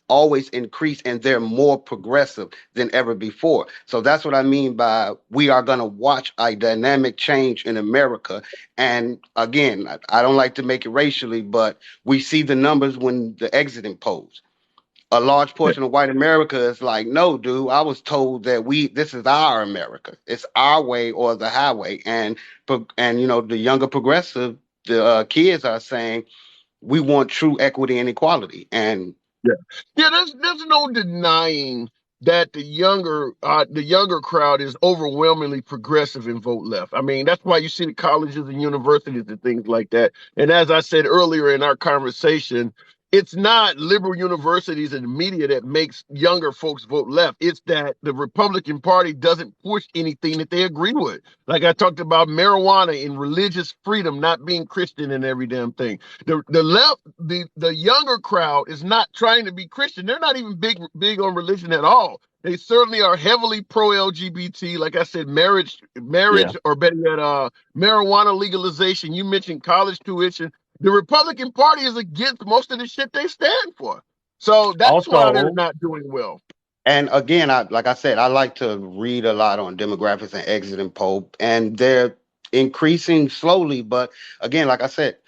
increase, and they're more progressive than ever before. So that's what I mean by we are going to watch a dynamic change in America. And again, I don't like to make it racially, but we see the numbers when the exiting polls. A large portion of white America is like, no, dude, I was told that this is our America. It's our way or the highway. And the younger progressive, the kids are saying we want true equity and equality. And Yeah, yeah. There's no denying that the younger crowd is overwhelmingly progressive and vote left. I mean, that's why you see the colleges and universities and things like that. And as I said earlier in our conversation, it's not liberal universities and the media that makes younger folks vote left. It's that the Republican Party doesn't push anything that they agree with. Like I talked about marijuana and religious freedom not being Christian and every damn thing. The left, the younger crowd is not trying to be Christian. They're not even big on religion at all. They certainly are heavily pro LGBT. Like I said, yeah. or better yet, marijuana legalization. You mentioned college tuition. The Republican Party is against most of the shit they stand for. So that's why they're Also, not doing well. and again, like I said, I like to read a lot on demographics and exit and poll, and they're increasing slowly. But again, like I said,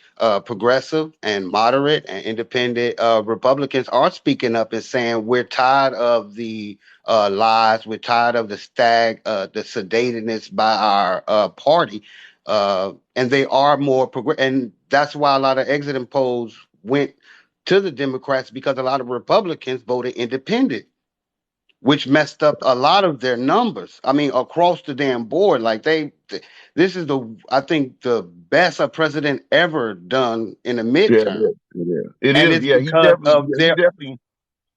progressive and moderate and independent Republicans are speaking up and saying we're tired of the lies, we're tired of the sedatedness by our party, and they are more progressive, and that's why a lot of exit and polls went to the Democrats because a lot of Republicans voted independent, which messed up a lot of their numbers. I mean, across the damn board, like this is I think the best a president ever done in a Yeah, midterm, yeah. It and is. it's Yeah, because of he their. definitely.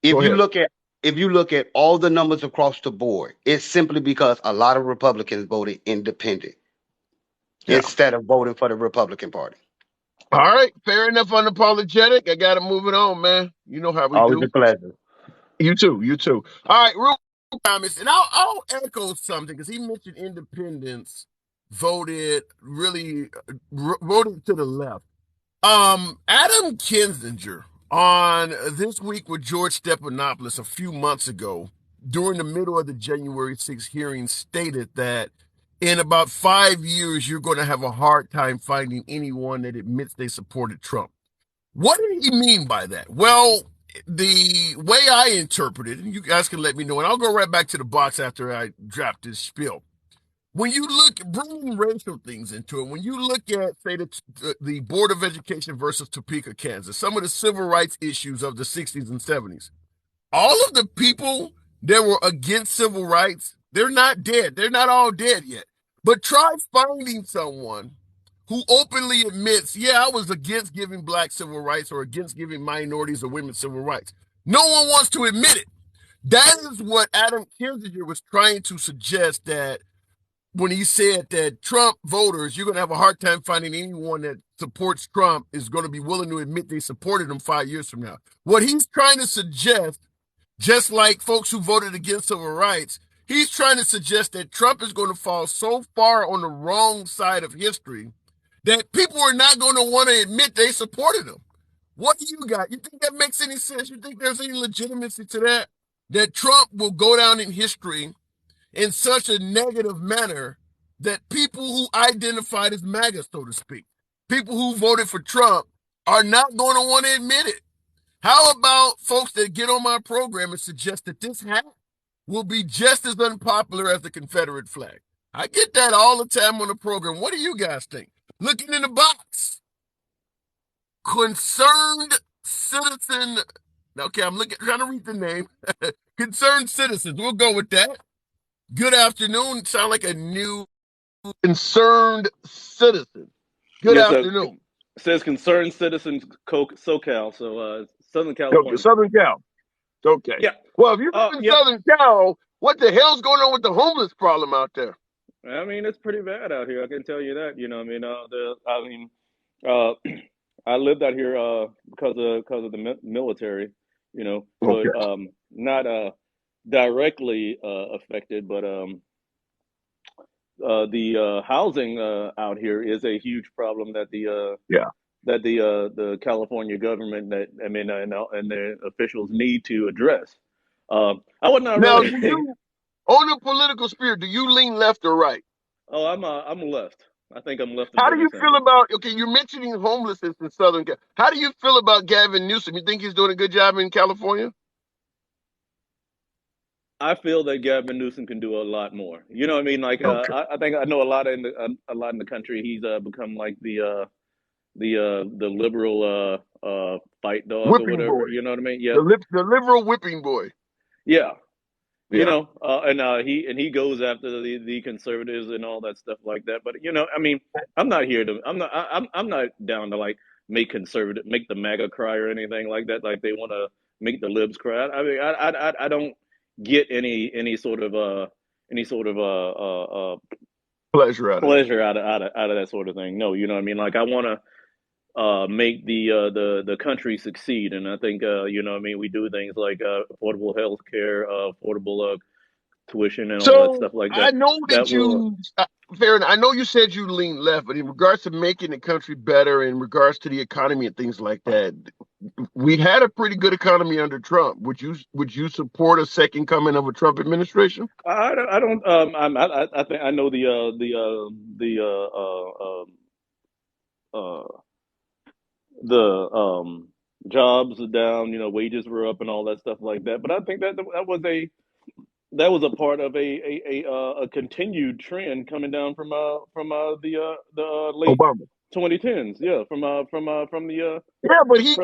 If Go you ahead. look at if you look at all the numbers across the board, it's simply because a lot of Republicans voted independent Yeah. instead of voting for the Republican Party. All right. Fair enough. Unapologetic. I got to move it on, man. You know how we Always do. a pleasure. You too. You too. All right. Real comments, and I'll echo something because he mentioned independents voted to the left. Adam Kinzinger on This Week with George Stephanopoulos a few months ago, during the middle of the January 6th hearing, stated that in about 5 years, you're going to have a hard time finding anyone that admits they supported Trump. What did he mean by that? Well, the way I interpret it, and you guys can let me know, and I'll go right back to the box after I drop this spiel. When you look, bringing racial things into it, when you look at, say, the Board of Education versus Topeka, Kansas, some of the civil rights issues of the 60s and 70s, all of the people that were against civil rights, they're not dead. They're not all dead yet. But try finding someone who openly admits, yeah, I was against giving black civil rights or against giving minorities or women civil rights. No one wants to admit it. That is what Adam Kinzinger was trying to suggest, that when he said that Trump voters, you're going to have a hard time finding anyone that supports Trump is going to be willing to admit they supported him 5 years from now. What he's trying to suggest, just like folks who voted against civil rights. He's trying to suggest that Trump is going to fall so far on the wrong side of history that people are not going to want to admit they supported him. What do you got? You think that makes any sense? You think there's any legitimacy to that? That Trump will go down in history in such a negative manner that people who identified as MAGA, so to speak, people who voted for Trump, are not going to want to admit it. How about folks that get on my program and suggest that this hat will be just as unpopular as the Confederate flag? I get that all the time on the program. What do you guys think? Looking in the box. Concerned citizen. Okay, I'm trying to read the name. Concerned citizens. We'll go with that. Good afternoon. Sound like a new concerned citizen. Good afternoon. It says concerned citizens SoCal, so Southern California. Southern Cal. Okay. Yeah. Well, if you live in Southern Cal, what the hell's going on with the homeless problem out there? I mean, it's pretty bad out here. I can tell you that. You know, I lived out here because of the military. You know, okay. But not directly affected, but the housing out here is a huge problem that the California government and the officials need to address. I would not now. Really... On the political sphere, do you lean left or right? Oh, I'm left. I think I'm left. How do you feel about? Okay, you're mentioning homelessness in Southern Cal. How do you feel about Gavin Newsom? You think he's doing a good job in California? I feel that Gavin Newsom can do a lot more. You know what I mean? Like, okay. I think I know a lot in the country. He's become like the liberal fight dog whipping or whatever. Boy. You know what I mean? Yeah. The liberal whipping boy. Yeah. You know, and he goes after the conservatives and all that stuff like that. But you know, I mean, I'm not down to like make the MAGA cry or anything like that. Like they want to make the libs cry. I mean, I don't get any sort of pleasure out of that sort of thing. No, you know what I mean? Like I want to make the country succeed, and I think you know what I mean, we do things like affordable health care, affordable tuition and all that stuff like that. I know I know you said you lean left, but in regards to making the country better, in regards to the economy and things like that, we had a pretty good economy under Trump. Would you support a second coming of a Trump administration? I don't. I think I know the jobs are down. You know, wages were up and all that stuff like that. But I think that was a part of a continued trend coming down from the late Obama 2010s. Yeah, from the but he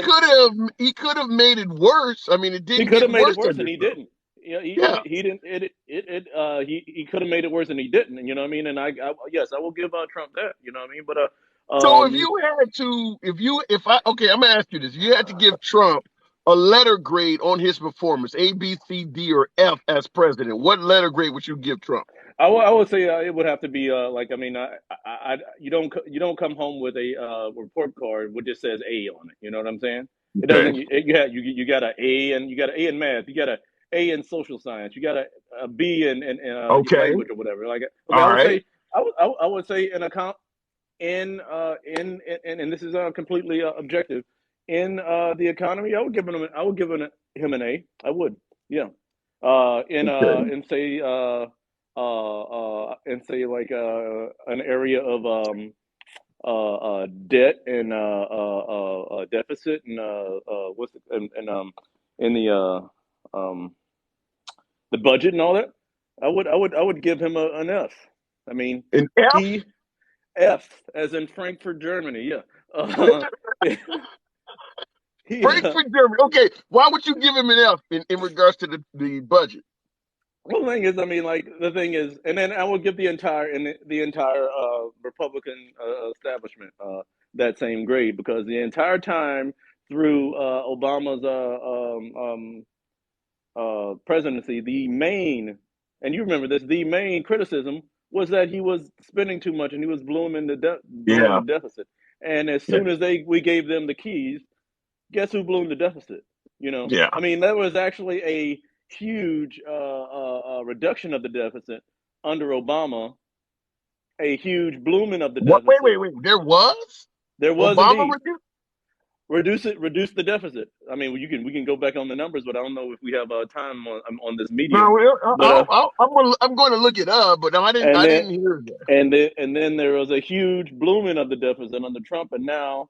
could have made it worse. I mean, it didn't. He could have made it worse, and he didn't. Yeah, he didn't. He could have made it worse, and he didn't. You know what I mean? And I yes, I will give Trump that. You know what I mean? But so if you had to, I'm gonna ask you this: if you had to give Trump a letter grade on his performance, A, B, C, D, or F as president, what letter grade would you give Trump? I would say it would have to be like, I mean, you don't come home with a report card which just says A on it. You know what I'm saying? It doesn't. You got an A, and you got an A in math. You got an A in social science. You got a B in language or whatever. Like, I would say an account in and this is completely objective. In the economy, I would give him an A. I would, yeah. And say like an area of debt and deficit and in the budget and all that. I would give him an F. I mean, an F? F as in Frankfurt, Germany. Yeah. Frankfurt, Germany. Okay, why would you give him an F in regards to the budget? Well, the thing is, and then I will give the entire Republican establishment that same grade, because the entire time through Obama's presidency, the main criticism was that he was spending too much and he was blowing the deficit. And as soon as we gave them the keys, guess who blew the deficit? You know, I mean, that was actually huge reduction of the deficit under Obama, a huge blooming of the What? Wait, deficit. wait, wait. There was There was Obama indeed reduced. reduce the deficit. I mean, we can go back on the numbers, but I don't know if we have time on this medium. No, But I'm going to look it up, but no, and I then didn't hear that. and then there was a huge blooming of the deficit under Trump, and now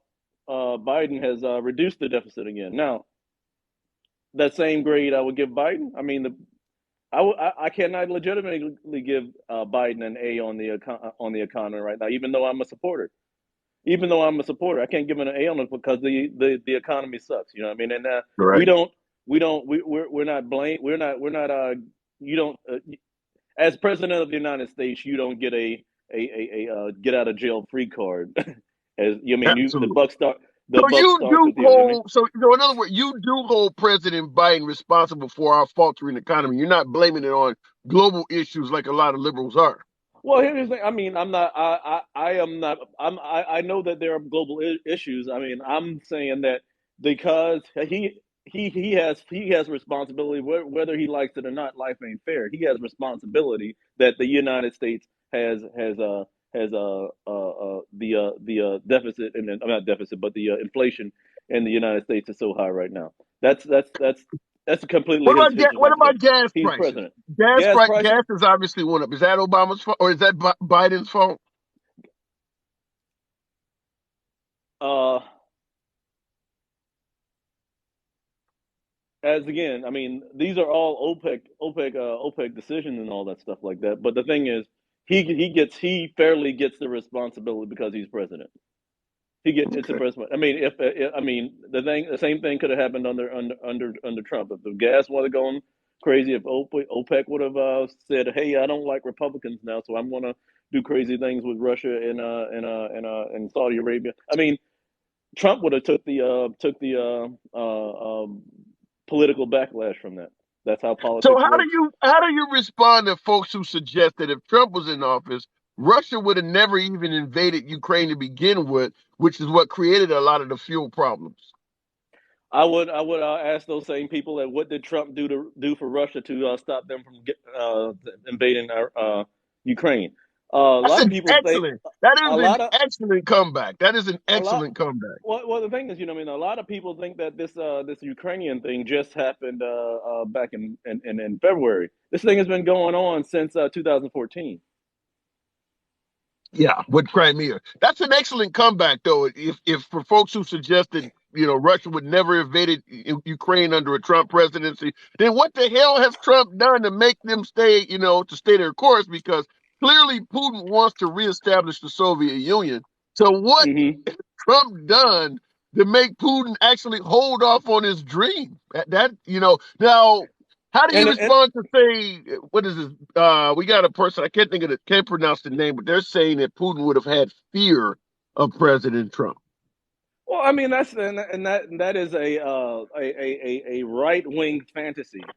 Biden has reduced the deficit again. Now that same grade I would give Biden. I mean, I cannot legitimately give Biden an A on the economy right now, even though I'm a supporter. Even though I'm a supporter, I can't give him an A on it because the economy sucks. You know what I mean? And we Right. don't we're not you don't as president of the United States, you don't get a get out of jail free card. As you mean, Absolutely. the So buck you starts do with you. You know what I mean? hold, in other words, you do hold President Biden responsible for our faltering economy. You're not blaming it on global issues like a lot of liberals are. Well, here's the thing. I mean, I'm not. I am not. I know that there are global issues. I mean, I'm saying that because he has responsibility whether he likes it or not. Life ain't fair. He has responsibility that the United States has the deficit and not deficit, but the inflation in the United States is so high right now. That's completely his What about responsibility. gas He's prices? president. Gas prices. Gas is obviously one up. Is that Obama's fault or is that Biden's fault? Uh, as again, I mean, these are all OPEC decisions and all that stuff like that. But the thing is, he fairly gets the responsibility because he's president. It's a Okay. president. I mean, if I mean the same thing could have happened under Trump. If the gas would have gone crazy, if OPEC would have said, "Hey, I don't like Republicans now, so I'm going to do crazy things with Russia and Saudi Arabia." I mean, Trump would have took the political backlash from that. That's how So politics works. how do you respond to folks who suggest that if Trump was in office, Russia would have never even invaded Ukraine to begin with, which is what created a lot of the fuel problems? I would ask those same people that what did Trump do for Russia to stop them from invading Ukraine? A That's lot of an people think excellent. That a is an lot of excellent comeback. That is an a lot. excellent comeback. Well, the thing is, I mean, a lot of people think that this Ukrainian thing just happened back in February. This thing has been going on since 2014. Yeah, with Crimea. That's an excellent comeback, though. If for folks who suggested, Russia would never have invaded Ukraine under a Trump presidency, then what the hell has Trump done to make them stay, to stay their course? Because clearly Putin wants to reestablish the Soviet Union. So what Hmm. has Trump done to make Putin actually hold off on his dream? Now, how do you And respond to say what is this? We got a person I can't think of it, can't pronounce the name, but they're saying that Putin would have had fear of President Trump. well, I mean that is a right wing fantasy,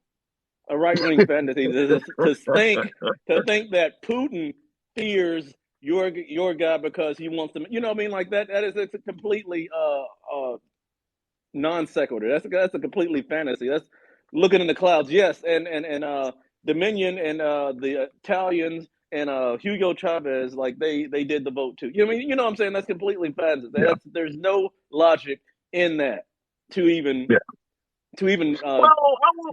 a right wing fantasy to think that Putin fears your guy because he wants to. You know what I mean? Like that. That is it's a completely non sequitur. That's a completely fantasy. That's looking in the clouds. Yes, and Dominion and the Italians and Hugo Chavez, like they did the vote too. You know what I mean? You know what I'm saying? That's completely fantasy. Yeah, There's no logic in that to even yeah. to even Well,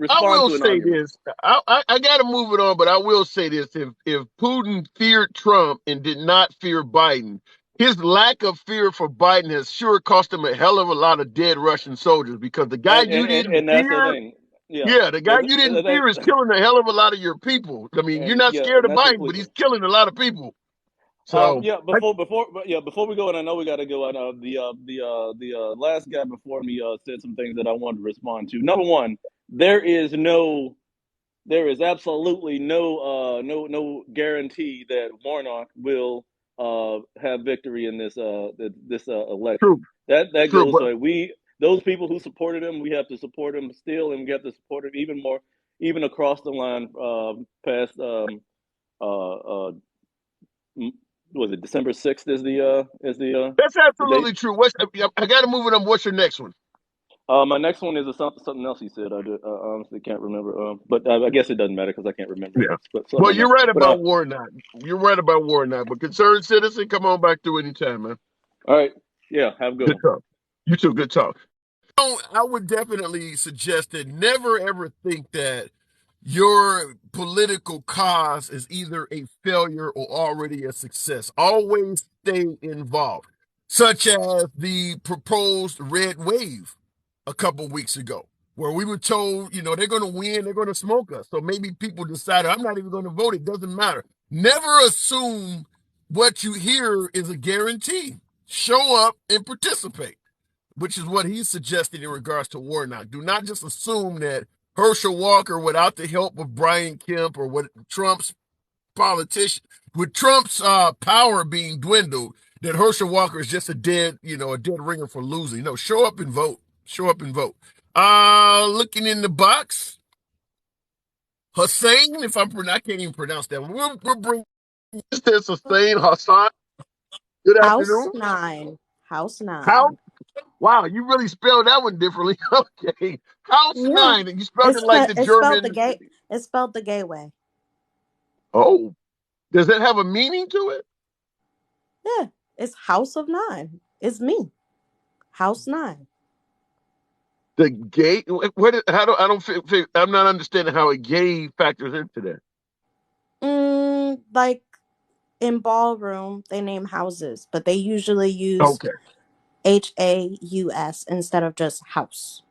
I respond will to an say argument. this. I got to move it on, but I will say this: if Putin feared Trump and did not fear Biden, his lack of fear for Biden has sure cost him a hell of a lot of dead Russian soldiers. Because the guy you didn't And that's the fear, thing. Yeah, yeah, the guy you the didn't fear is thing, killing a hell of a lot of your people. I mean, you're and not yeah, scared and of that's Biden, but completely. he's killing a lot of people. So, Yeah, I, before we go, and I know we got to go. And the last guy before me said some things that I wanted to respond to. Number one, there is no, there is absolutely no guarantee that Warnock will have victory in this election. true, That true. goes But so we those people who supported him, we have to support him still, and we have to support him even more, even across the line past uh, uh, was it December 6th is the that's the date? absolutely true. I got to move it on. What's your next one? My next one is something else he said. I honestly can't remember. But I guess it doesn't matter because I can't remember it. Yeah. But something Well, like that. you're right But about Warnock. You're right about Warnock. But concerned citizen, come on back through anytime, man. all right, yeah, have a good Good one. talk. You too. Good talk. I would definitely suggest that never ever think that your political cause is either a failure or already a success. Always stay involved, such as the proposed red wave a couple weeks ago, where we were told, they're going to win, they're going to smoke us. So maybe people decided, I'm not even going to vote. It doesn't matter. Never assume what you hear is a guarantee. Show up and participate, which is what he's suggesting in regards to Warnock. Do not just assume that Herschel Walker, without the help of Brian Kemp or what Trump's politician, with Trump's power being dwindled, that Herschel Walker is just a dead ringer for losing. No, show up and vote. Show up and vote. Looking in the box, Hussein, I can't even pronounce that one. We're bringing this Hussein Hassan. Good House afternoon. 9. House How 9. Wow, you really spelled that one differently. Okay. House Yeah. 9, and you spelled it like the It's spelled German. it's spelled the gay way. Oh, does that have a meaning to it? Yeah. It's House of 9. It's me. House 9. The gay, how do, I don't feel, I'm not understanding how a gay factors into that. Like in ballroom, they name houses, but they usually use Okay. HAUS instead of just house.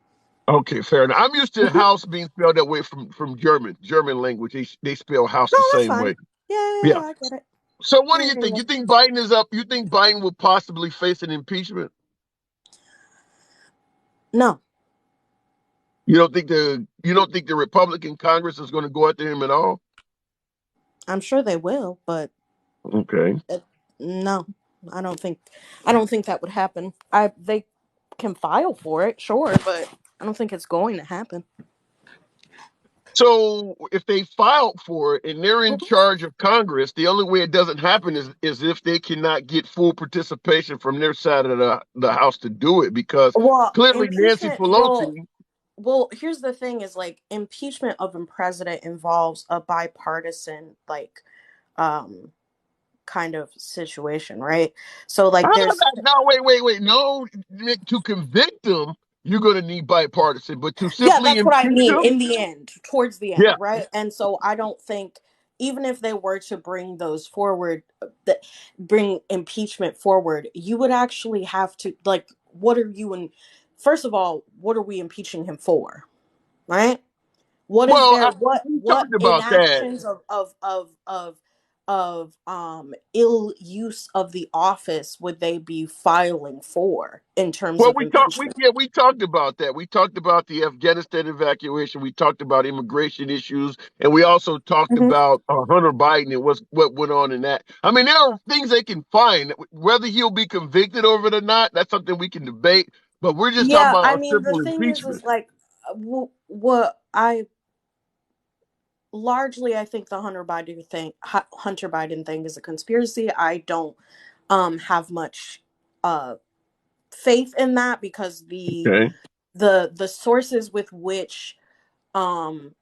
Okay, fair enough. I'm used to Mhm. house being spelled that way from German language. They spell house No, the that's same fine. way. Yeah, Yeah. I get it. So what do I you hear think? you. You think Biden is up? You think Biden will possibly face an impeachment? No, You don't think the Republican Congress is going to go after him at all? I'm sure they will, but Okay. no, I don't think I don't think that would happen. They can file for it, sure, but I don't think it's going to happen. So if they filed for it and they're in Mhm. charge of Congress, the only way it doesn't happen is if they cannot get full participation from their side of the House to do it, because Well, clearly Nancy impeachment. Pelosi. Here's the thing: is like impeachment of a president involves a bipartisan um kind of situation, right? So like there's No, wait. No, to convict them, you're going to need bipartisan, but to Yeah, simply that's what I impeach mean them, in the end, towards the end, yeah. right? And so I don't think even if they were to bring those forward, that bring impeachment forward, you would actually have to like, what are you in? First of all, what are we impeaching him for, right? What is Well, there? we What talked about that. inactions ill use of the office would they be filing for in terms Well, of impeachment? we talked about that. We talked about the Afghanistan evacuation. We talked about immigration issues, and we also talked Mhm. about Hunter Biden and what went on in that. I mean, there are things they can find. Whether he'll be convicted over it or not, that's something we can debate. But we're just talking Yeah, I about a mean the simple thing is impeachment. like what I largely I think the Hunter Biden thing is a conspiracy. I don't have much uh faith in that because Okay. the sources with which um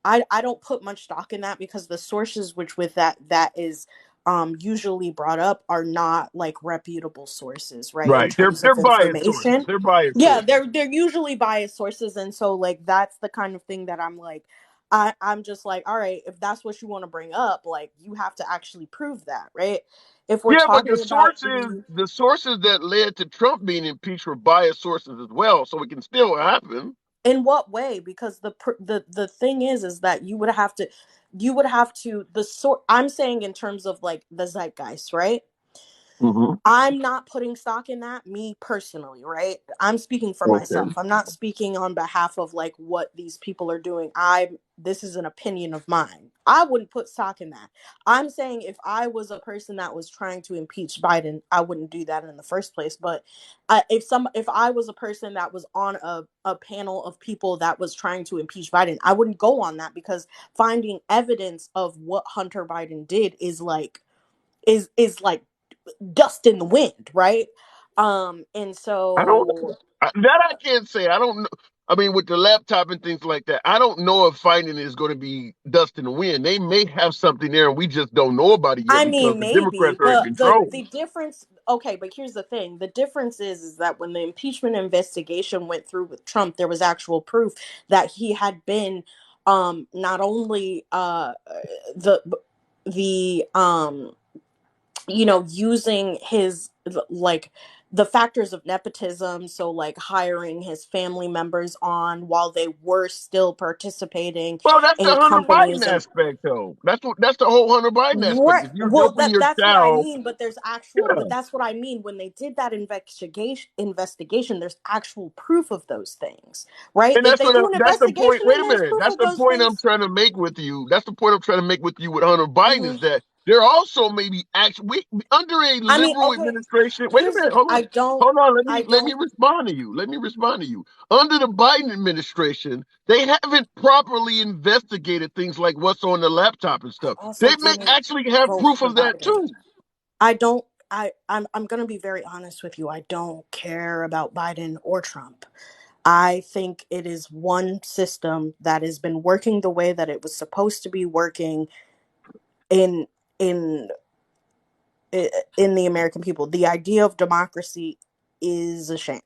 I don't put much stock in that because the sources which with that is usually brought up are not like reputable sources, right? In Right. They're terms of they're biased sources. information. They're biased Yeah, sources. they're usually biased sources, and so like that's the kind of thing that I'm like I'm just like, all right, if that's what you want to bring up, like you have to actually prove that, right? If we're Yeah, but the talking about sources the sources that led to Trump being impeached were biased sources as well, so it can still happen. in what way? Because the thing is that you would have to the sort I'm saying in terms of like the zeitgeist, right? Hmm. I'm not putting stock in that, me personally, right? I'm speaking for Okay. myself. I'm not speaking on behalf of like what these people are doing. This is an opinion of mine. I wouldn't put stock in that. I'm saying if I was a person that was trying to impeach Biden, I wouldn't do that in the first place. But if I was a person that was on a panel of people that was trying to impeach Biden, I wouldn't go on that because finding evidence of what Hunter Biden did is like dust in the wind, right? And I don't so know. That I can't say. I don't know. I mean, with the laptop and things like that, I don't know if Biden is going to be dust in the wind. They may have something there, and we just don't know about it yet I because mean, the Democrats maybe, are in but control. the difference. Okay, but here's the thing: the difference is that when the impeachment investigation went through with Trump, there was actual proof that he had been, not only the the using his like the factors of nepotism, so like hiring his family members on while they were still participating Well, that's the in Hunter Biden companies and aspect, though. That's the whole Hunter Biden aspect. right. If you're Well, helping your that's what I child, mean, but there's actual yeah. but that's what I mean when they did that investigation, there's actual proof of those things, right? And If that's they what do an that's the point. investigation Wait and a there's minute. proof That's of the those point I'm things. trying to make with you. That's the point I'm trying to make with you with Hunter Biden Hmm. is that they're also maybe actually under a I mean, liberal okay, administration. Wait a here's minute. the Hold I on. don't Hold on. I Let me don't respond to you. Let me respond to you. Under the Biden administration, they haven't properly investigated things like what's on the laptop and I stuff. also They may didn't actually have vote proof for of that Biden. too. I don't I'm going to be very honest with you. I don't care about Biden or Trump. I think it is one system that has been working the way that it was supposed to be working in in in the American people. The idea of democracy is a sham.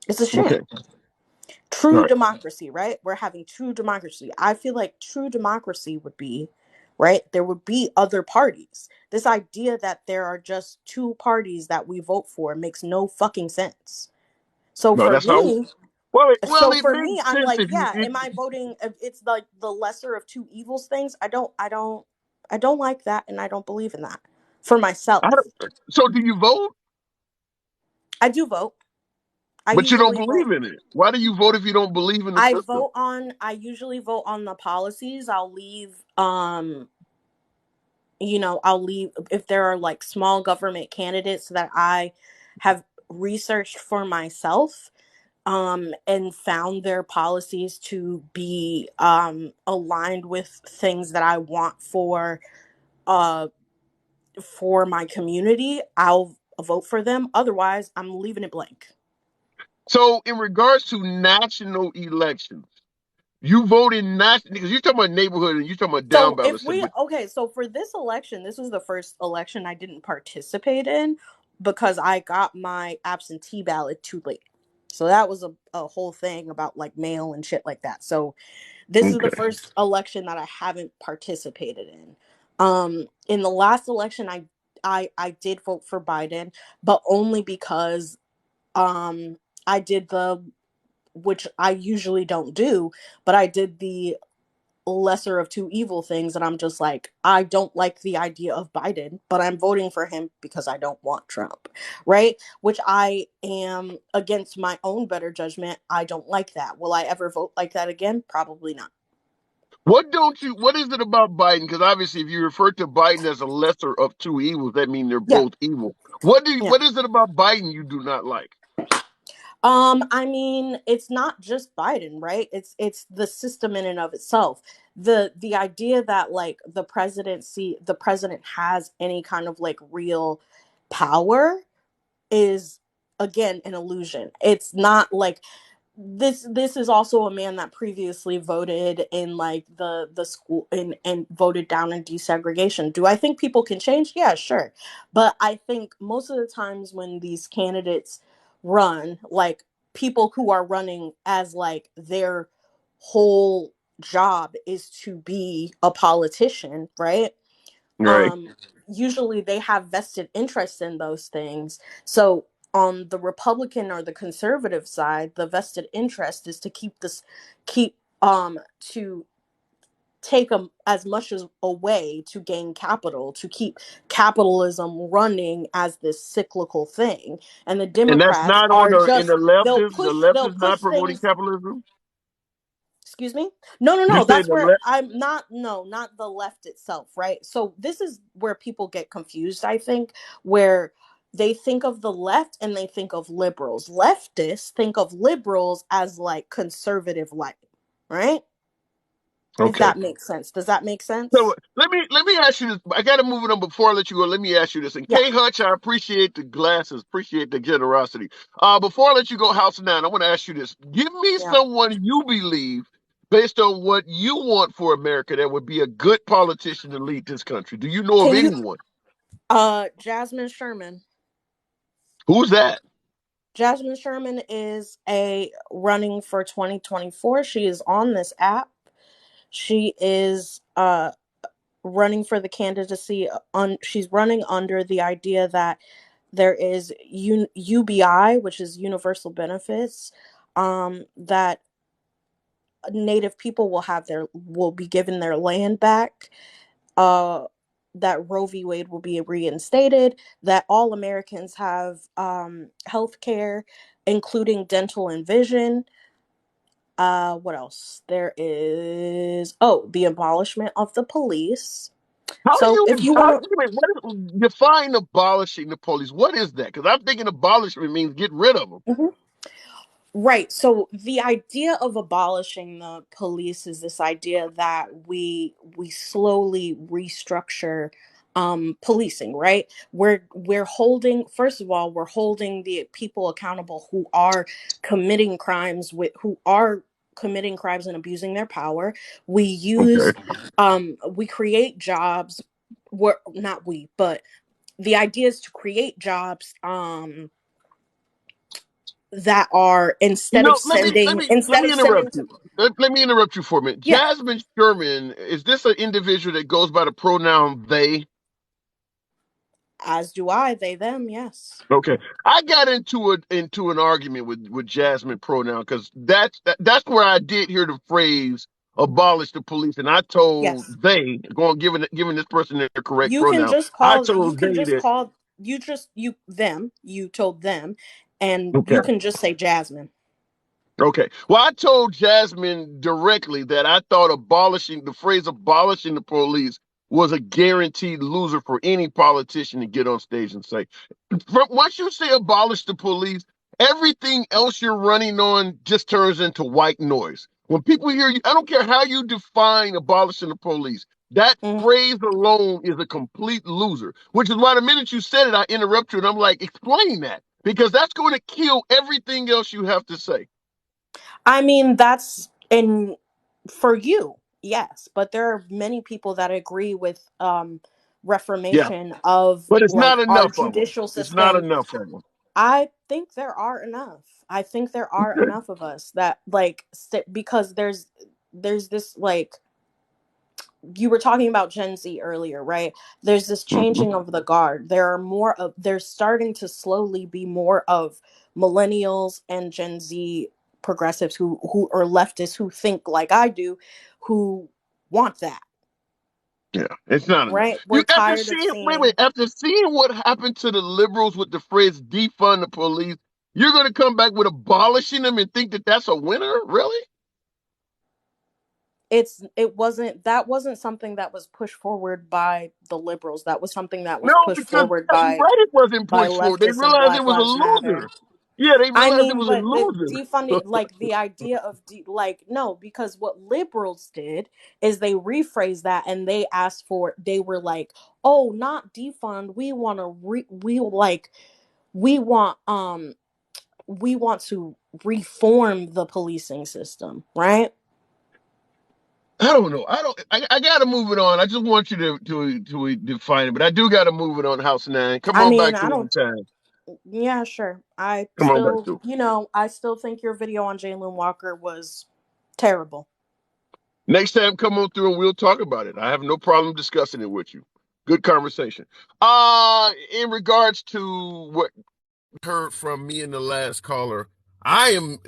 It's a sham. Okay. All True right. democracy, right? We're having true democracy. I feel like true democracy would be, right? There would be other parties. This idea that there are just two parties that we vote for makes no fucking sense. So Well, for that's how. me, Well, so it for me, makes I'm sense like, if you. yeah, am I voting? It's like the lesser of two evils things. I don't like that, and I don't believe in that for I myself. don't, so, do you vote? I do vote. I But you don't usually vote. believe in it. Why do you vote if you don't believe in the system? I usually vote on the policies. I'll leave I'll leave if there are like small government candidates that I have researched for myself and found their policies to be aligned with things that I want uh for my community, I'll vote for them. Otherwise, I'm leaving it blank. So, in regards to national elections, you vote in national because you're talking about neighborhood and you're talking about down So ballot if stuff. we But okay, so for this election, this was the first election I didn't participate in because I got my absentee ballot too late. So that was a whole thing about like mail and shit like that. So this is the okay, first election that I haven't participated in. In the last election I did vote for Biden, but only because um I did the which I usually don't do, but I did the lesser of two evil things, and I'm just like, I don't like the idea of Biden, but I'm voting for him because I don't want Trump, right? Which I am against my own better judgment. I don't like that. Will I ever vote like that again? Probably not. what don't you? What is it about Biden? Because obviously, if you refer to Biden as a lesser of two evils, that means they're Yeah, both evil. What do? yeah. What is it about Biden you do not like? I mean, it's not just Biden, right? It's the system in and of itself. The idea that like the president has any kind of like real power is again an illusion. It's not like this is also a man that previously voted in like the school and voted down in desegregation. Do I think people can change? Yeah, sure. But I think most of the times when these candidates run, like people who are running as like their whole job is to be a politician, right? Right. um Usually they have vested interest in those things. So on the Republican or the conservative side, the vested interest is to keep to take them as much as away to gain capital, to keep capitalism running as this cyclical thing. And the And that's Democrats not on are the in just the left they'll is the push left they'll is not push promoting things. capitalism. Excuse me? No, no, You no. say That's the where left. I'm not. No, not the left itself, right? So this is where people get confused, I think, where they think of the left and they think of liberals. Leftists think of liberals as like conservative light, right? If Okay. that makes sense. Does that make So sense? let me ask you this. I got to move it on before I let you go. Let me ask you this. And Yeah. K Hutch, I appreciate the glasses, appreciate the generosity. Before I let you go, House 9, I want to ask you this. Give me Yeah. someone you believe, based on what you want for America, that would be a good politician to lead this country. Do you know of Can you anyone? Jasmine Sherman. Who's that? Jasmine Sherman is a running for 2024. She is on this app. She is running for the candidacy on she's running under the idea that there is UBI, which is universal benefits, that native people will be given their land back, uh that Roe v. Wade will be reinstated, that all Americans have health care, including dental and vision. What else? There is the abolishment of the police. How do So you if you how, want wait a minute, define abolishing the police? What is that? Because I'm thinking abolishment means get rid of them. to Right. So the idea of abolishing the police is this idea that we slowly restructure policing, right? We're holding, first of all, we're holding the people accountable who are committing crimes and abusing their power. We use Okay. we create jobs, we're not we, but the idea is to create jobs that are You know, let me instead of sending interrupt to you. Let me interrupt you for a minute. yeah. Jasmine Sherman, is this an individual that goes by the pronoun they? As do I, they, them, yes. Okay, I got into an argument with Jasmine pronoun because that's where I did hear the phrase "abolish the police," and I told Yes. they, going giving this person their correct pronoun. I You told can they just that. call you told them, and Okay. you can just say Jasmine. Okay. Well, I told Jasmine directly that I thought the phrase abolishing the police was a guaranteed loser for any politician to get on stage and say. Once you say abolish the police, everything else you're running on just turns into white noise. When people hear you, I don't care how you define abolishing the police. That Mm. phrase alone is a complete loser, which is why the minute you said it, I interrupt you and I'm like, explain that because that's going to kill everything else you have to say. I mean, that's in for you, yes, but there are many people that agree with Yeah. reformation of But it's like not our enough of them. judicial It's not system. enough of them. I think there are enough. I think there are Okay. enough of us that because there's this like you were talking about Gen Z earlier, right? There's this Mhm. changing of the guard. There's starting to slowly be more of millennials and Gen Z progressives who are leftists who think like I do, who want that, Yeah, it's not enough. right? You We're after tired of seeing wait, seeing after seeing what happened to the liberals with the phrase defund the police, you're going to come back with abolishing them and think that that's a winner? Really? that wasn't something that was pushed forward by the liberals. That was something that was No, pushed because forward Reddit wasn't by pushed forward. They leftists and realized it Black was a Lives Matter. loser. Yeah, they I realized it mean, was a but the loser. defunding, like the idea of no, because what liberals did is they rephrased that and they asked for, they were like, oh, not defund. We want, we want to reform the policing system, right? I don't know. I got to move it on. I just want you to define it, but I do got to move it on House 9. Come I on mean, back I to don't, one time. yeah, sure. Come on back to. I still think your video on Jalen Walker was terrible. Next time, come on through and we'll talk about it. I have no problem discussing it with you. Good conversation. In regards to what heard from me and the last caller, I am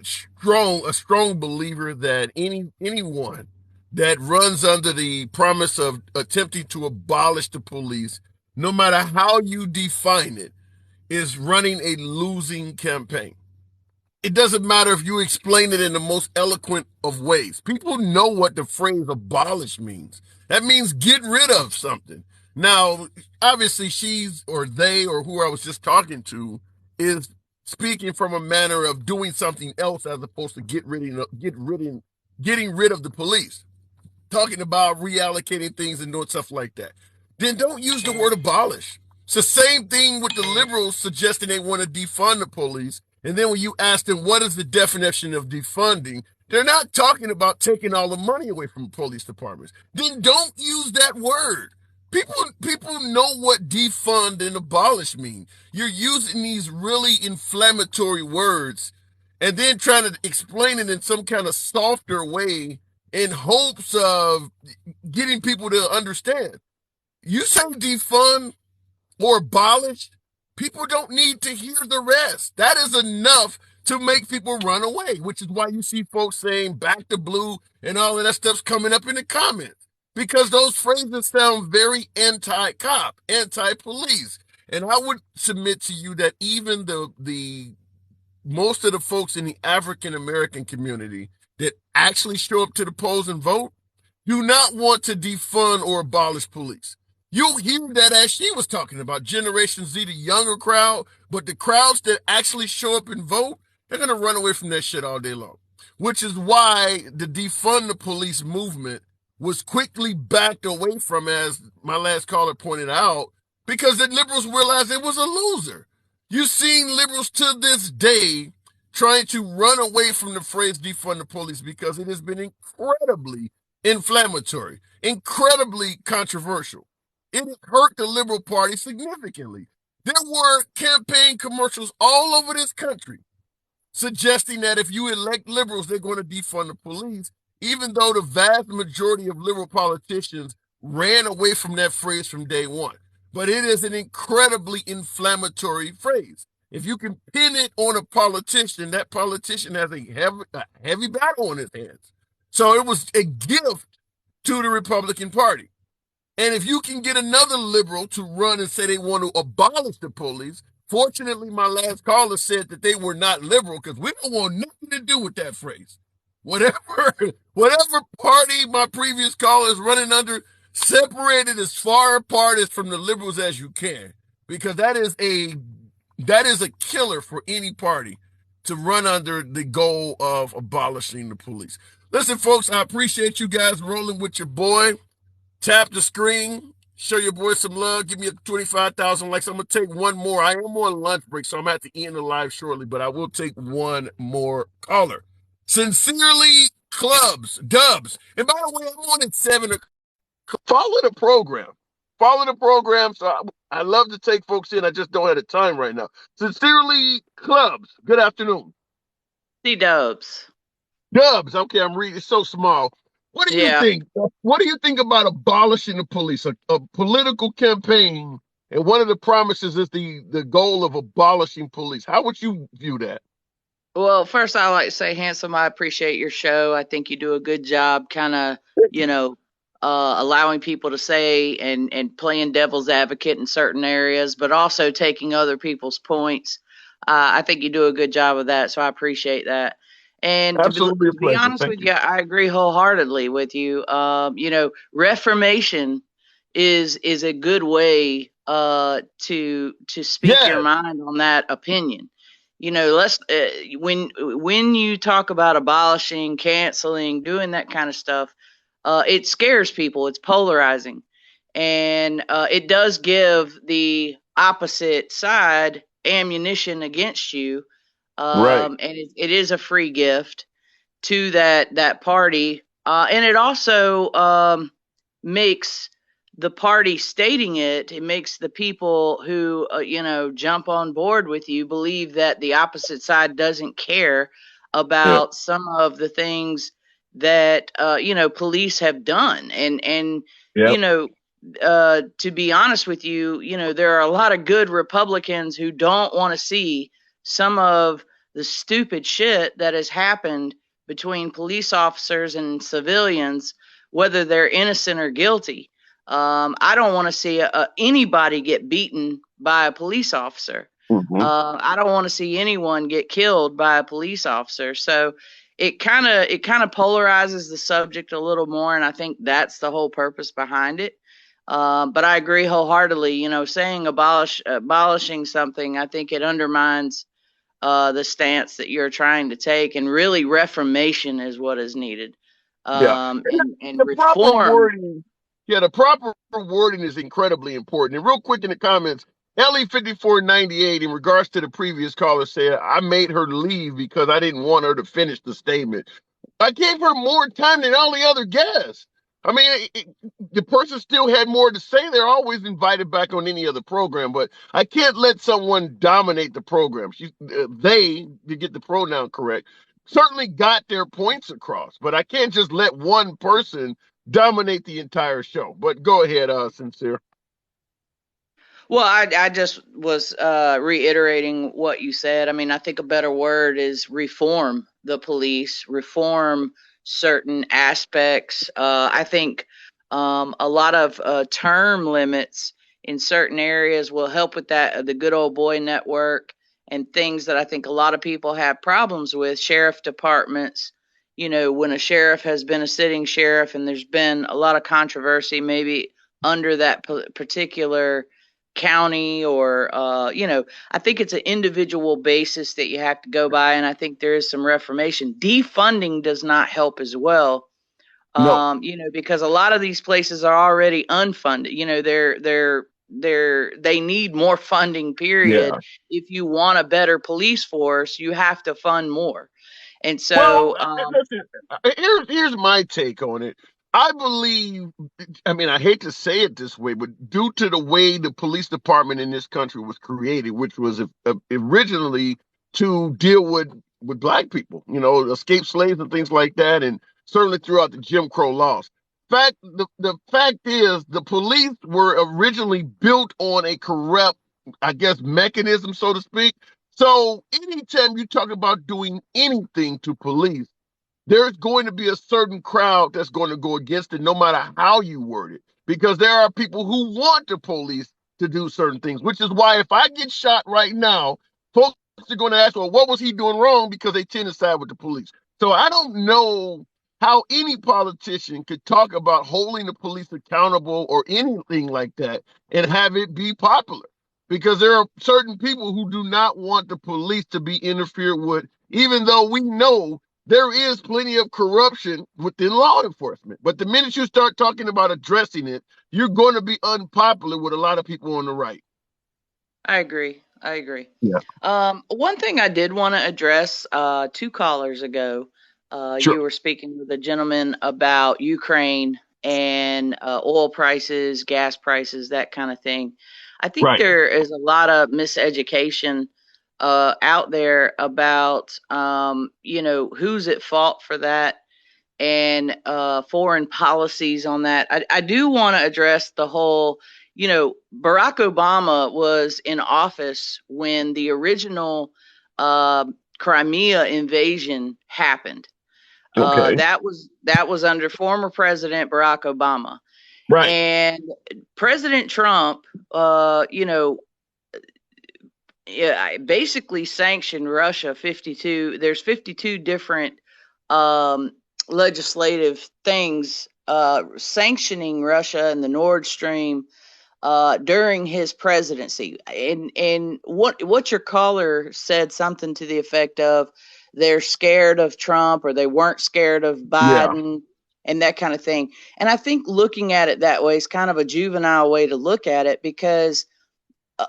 a strong believer that anyone that runs under the promise of attempting to abolish the police, no matter how you define it, is running a losing campaign. It doesn't matter if you explain it in the most eloquent of ways. People know what the phrase abolish means. That means get rid of something. Now, obviously, she's or they or who I was just talking to is speaking from a manner of doing something else as opposed to getting rid of the police. talking about reallocating things and doing stuff like that, then don't use the word abolish. It's the same thing with the liberals suggesting they want to defund the police. And then when you ask them what is the definition of defunding, they're not talking about taking all the money away from police departments. Then don't use that word. People know what defund and abolish mean. You're using these really inflammatory words and then trying to explain it in some kind of softer way in hopes of getting people to understand. You say defund or abolish, people don't need to hear the rest. That is enough to make people run away, which is why you see folks saying back to blue and all of that stuff's coming up in the comments. Because those phrases sound very anti-cop, anti-police. And I would submit to you that even the most of the folks in the African American community that actually show up to the polls and vote do not want to defund or abolish police. You'll hear that as she was talking about Generation Z, the younger crowd, but the crowds that actually show up and vote, they're going to run away from that shit all day long. Which is why the defund the police movement was quickly backed away from, as my last caller pointed out, because the liberals realized it was a loser. You've seen liberals to this day trying to run away from the phrase defund the police because it has been incredibly inflammatory, incredibly controversial. It hurt the Liberal Party significantly. There were campaign commercials all over this country suggesting that if you elect liberals, they're going to defund the police, even though the vast majority of liberal politicians ran away from that phrase from day one. But it is an incredibly inflammatory phrase. If you can pin it on a politician, that politician has a heavy battle on his hands. So it was a gift to the Republican Party. And if you can get another liberal to run and say they want to abolish the police, fortunately, my last caller said that they were not liberal because we don't want nothing to do with that phrase. Whatever party my previous caller is running under, separate it as far apart as from the liberals as you can, because that is a killer for any party to run under the goal of abolishing the police. Listen, folks, I appreciate you guys rolling with your boy. Tap the screen, show your boy some love, give me a 25,000 likes. I'm going to take one more. I am on lunch break, so I'm going to have to end the live shortly, but I will take one more caller. Sincerely, Dubs. And by the way, I'm on at 7 o'clock. Follow the program. Follow the program. So I love to take folks in. I just don't have the time right now. Sincerely, Clubs. Good afternoon. Dubs. Dubs. Okay, I'm reading. It's so small. What do you think? What do you think about abolishing the police? A political campaign, and one of the promises is the goal of abolishing police. How would you view that? Well, first, I like to say, Handsome, I appreciate your show. I think you do a good job kind of, allowing people to say and playing devil's advocate in certain areas, but also taking other people's points. I think you do a good job of that, so I appreciate that. And to be honest with you, I agree wholeheartedly with you. Reformation is a good way to speak your mind on that opinion. Let's when you talk about abolishing, canceling, doing that kind of stuff, it scares people. It's polarizing, and it does give the opposite side ammunition against you. And it is a free gift to that party, and it also makes the party stating it makes the people who jump on board with you believe that the opposite side doesn't care about some of the things that police have done, and to be honest with you, there are a lot of good Republicans who don't want to see some of the stupid shit that has happened between police officers and civilians, whether they're innocent or guilty. I don't want to see anybody get beaten by a police officer. I don't want to see anyone get killed by a police officer. So it kind of polarizes the subject a little more, and I think that's the whole purpose behind it. But I agree wholeheartedly. Saying abolishing something, I think it undermines the stance that you're trying to take, and really reformation is what is needed. Yeah. and The proper reform. wording, yeah, the proper wording is incredibly important. And real quick in the comments, LE5498, in regards to the previous caller, said, I made her leave because I didn't want her to finish the statement. I gave her more time than all the other guests. I mean, the person still had more to say. They're always invited back on any other program, but I can't let someone dominate the program. They, to get the pronoun correct, certainly got their points across, but I can't just let one person dominate the entire show. But go ahead, Sincere. Well, I just was reiterating what you said. I mean, I think a better word is reform the police, reform certain aspects. I think a lot of term limits in certain areas will help with that. The good old boy network and things that I think a lot of people have problems with. Sheriff departments, you know, when a sheriff has been a sitting sheriff and there's been a lot of controversy, maybe under that particular county or I think it's an individual basis that you have to go by, and I think there is some reformation. Defunding does not help as well, No. because a lot of these places are already unfunded. They need more funding, period. Yeah. If you want a better police force, you have to fund more. And Well, so listen, here's my take on it. I believe, I mean, I hate to say it this way, but due to the way the police department in this country was created, which was originally to deal with black people, escaped slaves and things like that, and certainly throughout the Jim Crow laws. The fact is, the police were originally built on a corrupt, I guess, mechanism, so to speak. So anytime you talk about doing anything to police, there's going to be a certain crowd that's going to go against it, no matter how you word it, because there are people who want the police to do certain things, which is why if I get shot right now, folks are going to ask, well, what was he doing wrong? Because they tend to side with the police. So I don't know how any politician could talk about holding the police accountable or anything like that and have it be popular, because there are certain people who do not want the police to be interfered with, even though we know there is plenty of corruption within law enforcement. But the minute you start talking about addressing it, you're going to be unpopular with a lot of people on the right. I agree. I agree. Yeah. One thing I did want to address, two callers ago, Sure. you were speaking with a gentleman about Ukraine and oil prices, gas prices, that kind of thing. I think Right. there is a lot of miseducation out there about, who's at fault for that and foreign policies on that. I do want to address the whole, Barack Obama was in office when the original Crimea invasion happened. Okay. That was under former President Barack Obama. Right. And President Trump, basically sanctioned Russia 52. There's 52 different legislative things sanctioning Russia and the Nord Stream during his presidency. And what your caller said something to the effect of they're scared of Trump or they weren't scared of Yeah. Biden and that kind of thing. And I think looking at it that way is kind of a juvenile way to look at it, because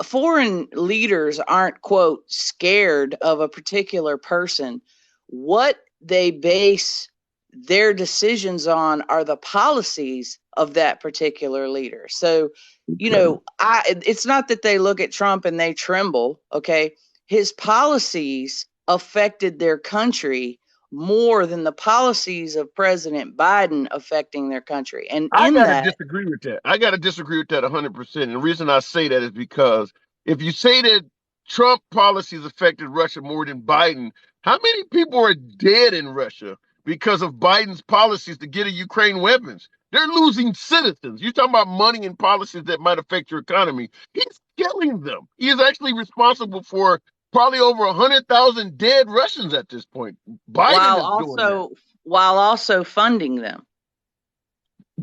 foreign leaders aren't, quote, scared of a particular person. What they base their decisions on are the policies of that particular leader. So, it's not that they look at Trump and they tremble, okay? His policies affected their country more than the policies of President Biden affecting their country. And I in got to that, disagree with that. I got to disagree with that 100%. And the reason I say that is because if you say that Trump policies affected Russia more than Biden, how many people are dead in Russia because of Biden's policies to get at Ukraine weapons? They're losing citizens. You're talking about money and policies that might affect your economy. He's killing them. He is actually responsible for probably over 100,000 dead Russians at this point. Biden while is doing that. also funding them.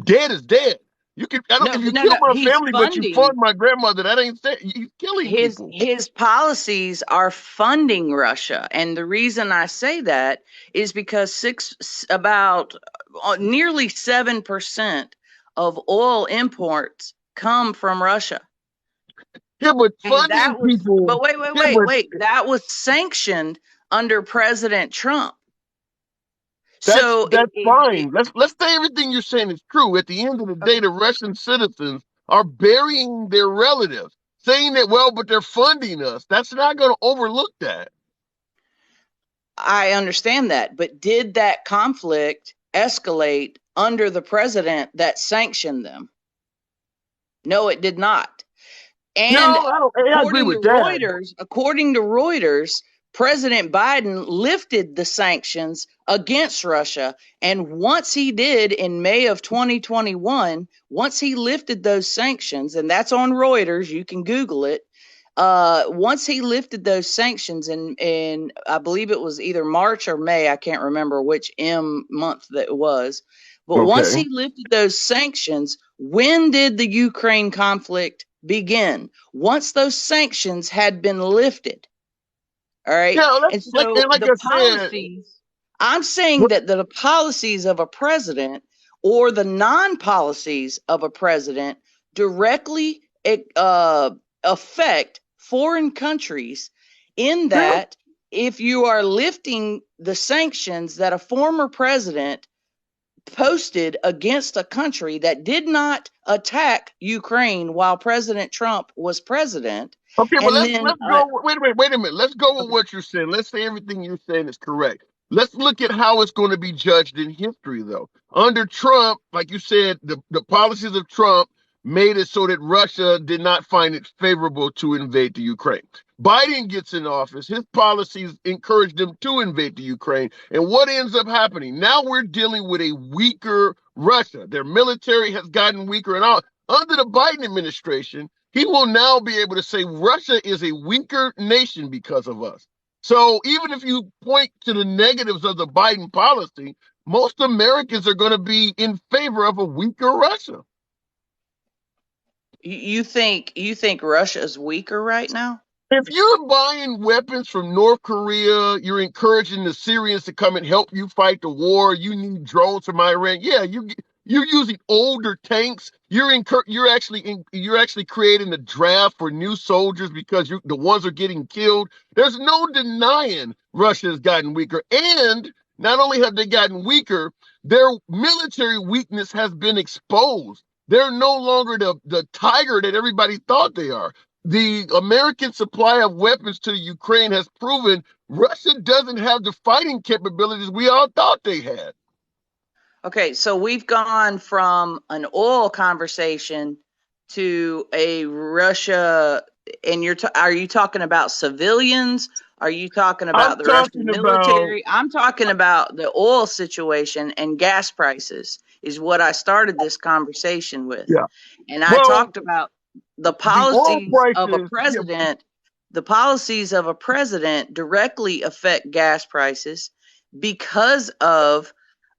Dead is dead. You can. I don't. No, If you no, kill no. my He's family, but you fund funding my grandmother, that ain't fair. He's killing people. his policies are funding Russia, and the reason I say that is because about nearly 7% of oil imports come from Russia. Yeah, but And that funding was, people. but wait, Yeah, but that was sanctioned under President Trump. that's So fine. Let's say everything you're saying is true. At the end of the day, the Russian citizens are burying their relatives, saying that, well, but they're funding us. That's not going to overlook that. I understand that, but did that conflict escalate under the president that sanctioned them? No, it did not. No, And I agree with that. according to Reuters, President Biden lifted the sanctions against Russia. And once he did in May of 2021, once he lifted those sanctions, and that's on Reuters, you can Google it. Once he lifted those sanctions in I believe it was either March or May, I can't remember which month that it was. But once Okay. he lifted those sanctions, when did the Ukraine conflict begin? Once those sanctions had been lifted. All right. Yeah, And like so like the I said. policies, I'm saying that the policies of a president or the non policies of a president directly affect foreign countries, in that if you are lifting the sanctions that a former president posted against a country that did not attack Ukraine while President Trump was president. Okay, well And then, let's go. Wait a minute. Let's go with what you're saying. Let's say everything you're saying is correct. Let's look at how it's going to be judged in history, though. Under Trump, like you said, the policies of Trump made it so that Russia did not find it favorable to invade the Ukraine. Biden gets in office, his policies encourage them to invade the Ukraine. And what ends up happening? Now we're dealing with a weaker Russia. Their military has gotten weaker and all. Under the Biden administration, he will now be able to say Russia is a weaker nation because of us. So even if you point to the negatives of the Biden policy, most Americans are going to be in favor of a weaker Russia. you think Russia is weaker right now? If you're buying weapons from North Korea, you're encouraging the Syrians to come and help you fight the war. You need drones from Iran. Yeah, you're using older tanks. You're actually creating the draft for new soldiers because the ones are getting killed. There's no denying Russia has gotten weaker, and not only have they gotten weaker, their military weakness has been exposed. They're no longer the tiger that everybody thought they are. The American supply of weapons to Ukraine has proven Russia doesn't have the fighting capabilities we all thought they had. Okay, so we've gone from an oil conversation to a Russia, and are you talking about civilians? Are you talking about the Russian military? I'm talking about the oil situation, and gas prices is what I started this conversation with. Yeah. And I talked about the policies of a president. Yeah. The policies of a president directly affect gas prices because of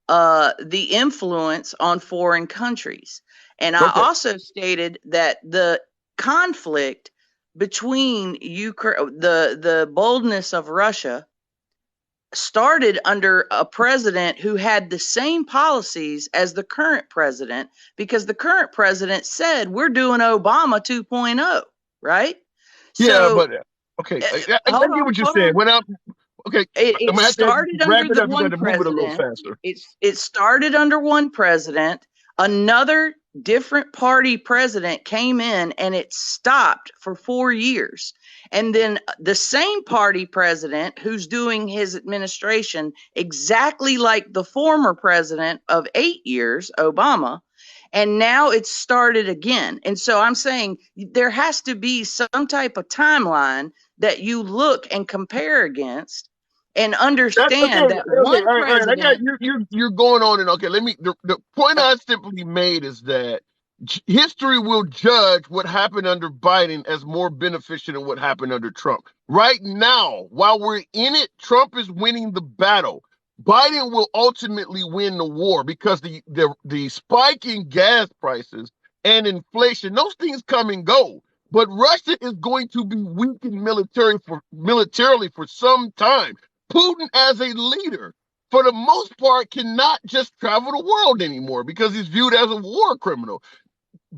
the influence on foreign countries. And I also stated that the conflict between Ukraine, the boldness of Russia, started under a president who had the same policies as the current president, because the current president said we're doing Obama 2.0, right? Yeah, but okay, I get what you're saying. It started under one president. It started under one president. Another different party president came in, and it stopped for 4 years. And then the same party president who's doing his administration exactly like the former president of 8 years, Obama, and now it's started again. And so I'm saying there has to be some type of timeline that you look and compare against and understand that one president. I got you're going on and okay. The point I simply made is that history will judge what happened under Biden as more beneficial than what happened under Trump. Right now, while we're in it, Trump is winning the battle. Biden will ultimately win the war because the spike in gas prices and inflation, those things come and go. But Russia is going to be weakened militarily for some time. Putin as a leader for the most part, cannot just travel the world anymore because he's viewed as a war criminal.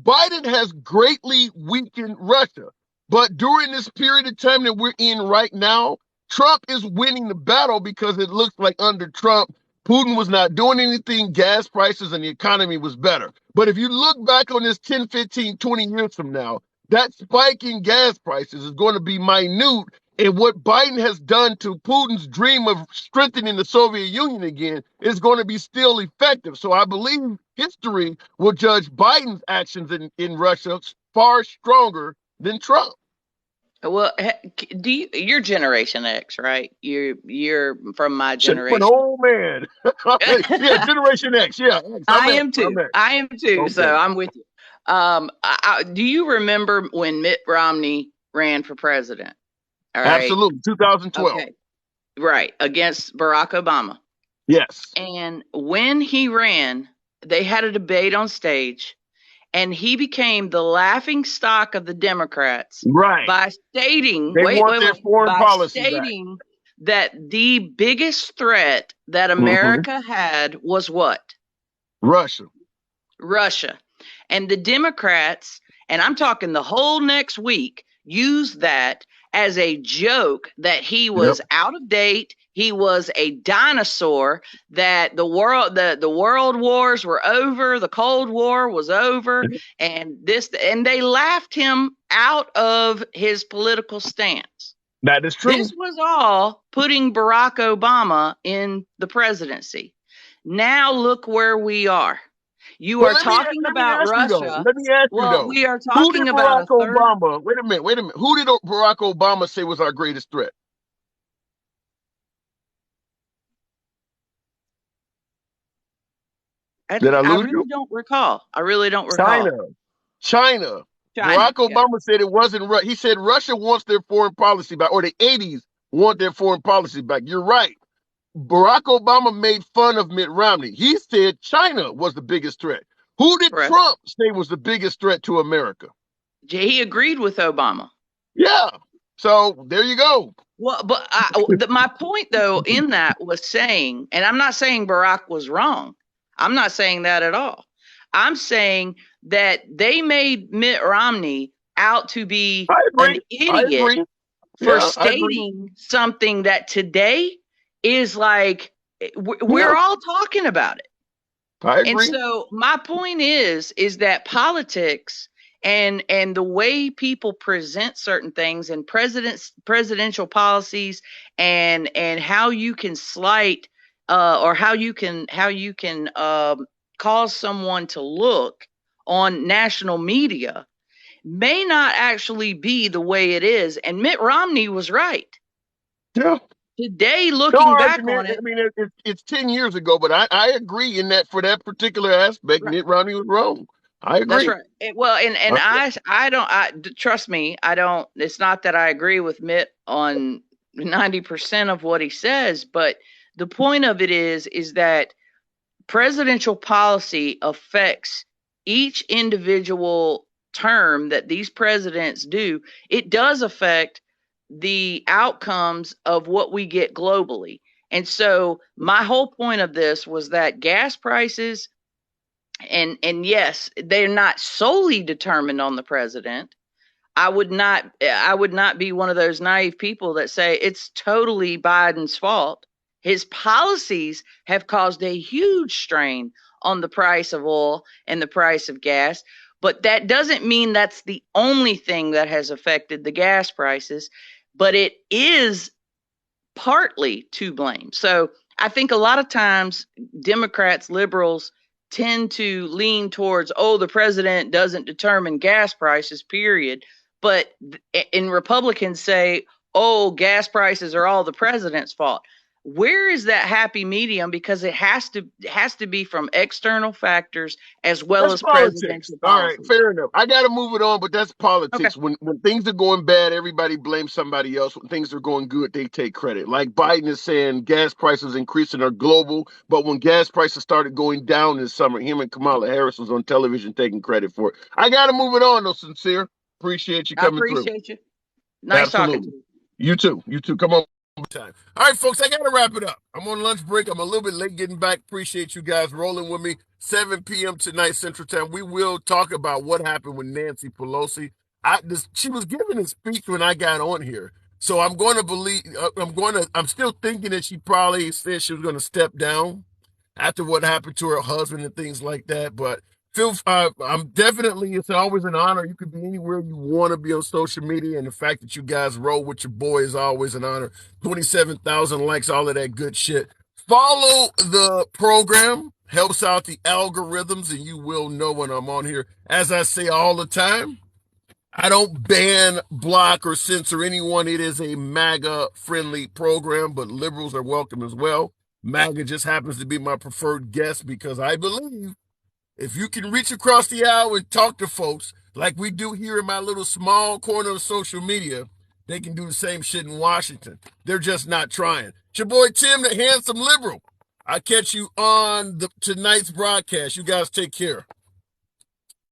Biden has greatly weakened Russia. But during this period of time that we're in right now, Trump is winning the battle because it looks like under Trump, Putin was not doing anything, gas prices and the economy was better. But if you look back on this 10, 15, 20 years from now, that spike in gas prices is going to be minute. And what Biden has done to Putin's dream of strengthening the Soviet Union again is going to be still effective. So I believe history will judge Biden's actions in Russia far stronger than Trump. Well, you're Generation X, right? You're from my Shit, I'm an generation. old man. Yeah, Generation X. Yeah, X. I am too. I'm X. I am too. Okay. So I'm with you. Do you remember when Mitt Romney ran for president? All right. Absolutely. 2012. Okay. Right. Against Barack Obama. Yes. And when he ran, they had a debate on stage, and he became the laughing stock of the Democrats Right. by stating, They want their foreign policy stating that the biggest threat that America had was what? Russia. And the Democrats, and I'm talking the whole next week, used that as a joke that he was out of date. He was a dinosaur, that the world wars were over, the Cold War was over, and they laughed him out of his political stance. That is true. This was all putting Barack Obama in the presidency. Now look where we are. You are talking about Russia. Let me ask you though. We are talking about Obama. Wait a minute. Who did Barack Obama say was our greatest threat? Did I lose you? Don't recall. I really don't recall. China. Barack Obama said it wasn't Russia. He said Russia wants their foreign policy back, or the 80s want their foreign policy back. You're right. Barack Obama made fun of Mitt Romney. He said China was the biggest threat. Who did Trump say was the biggest threat to America? He agreed with Obama. Yeah. So there you go. Well, but my point though in that was saying, and I'm not saying Barack was wrong. I'm not saying that at all. I'm saying that they made Mitt Romney out to be an idiot for stating something that today is like, we're all talking about it. I agree. And so my point is that politics and the way people present certain things and presidential policies and how you can slight or how you can cause someone to look on national media may not actually be the way it is. And Mitt Romney was right. Yeah. Today, looking back on it, I mean, it's 10 years ago, but I agree in that for that particular aspect, Mitt Romney was wrong. I agree. That's right. Well, and I don't trust me. I don't. It's not that I agree with Mitt on 90% of what he says, but the point of it is that presidential policy affects each individual term that these presidents do. It does affect the outcomes of what we get globally. And so my whole point of this was that gas prices, and yes, they're not solely determined on the president. I would not be one of those naive people that say it's totally Biden's fault. His policies have caused a huge strain on the price of oil and the price of gas, but that doesn't mean that's the only thing that has affected the gas prices, but it is partly to blame. So I think a lot of times Democrats, liberals tend to lean towards, the president doesn't determine gas prices, period. But Republicans say, gas prices are all the president's fault. Where is that happy medium? Because it has to be from external factors as well as presidential policy. All right, fair enough. I got to move it on, but that's politics. Okay. When things are going bad, everybody blames somebody else. When things are going good, they take credit. Like Biden is saying gas prices increasing are global, but when gas prices started going down this summer, him and Kamala Harris was on television taking credit for it. I got to move it on, though, Sincere. Appreciate you coming through. I appreciate you. Nice talking to you. You too. Come on. time. All right, folks, I got to wrap it up. I'm on lunch break. I'm a little bit late getting back. Appreciate you guys rolling with me. 7 p.m. tonight, Central Time. We will talk about what happened with Nancy Pelosi. She was giving a speech when I got on here. So I'm going to believe, I'm still thinking that she probably said she was going to step down after what happened to her husband and things like that. But I'm definitely, it's always an honor. You can be anywhere you want to be on social media. And the fact that you guys roll with your boy is always an honor. 27,000 likes, all of that good shit. Follow the program, helps out the algorithms, and you will know when I'm on here. As I say all the time, I don't ban, block, or censor anyone. It is a MAGA-friendly program, but liberals are welcome as well. MAGA just happens to be my preferred guest because I believe if you can reach across the aisle and talk to folks like we do here in my little small corner of social media, they can do the same shit in Washington. They're just not trying. It's your boy Tim, the handsome liberal. I'll catch you on tonight's broadcast. You guys take care.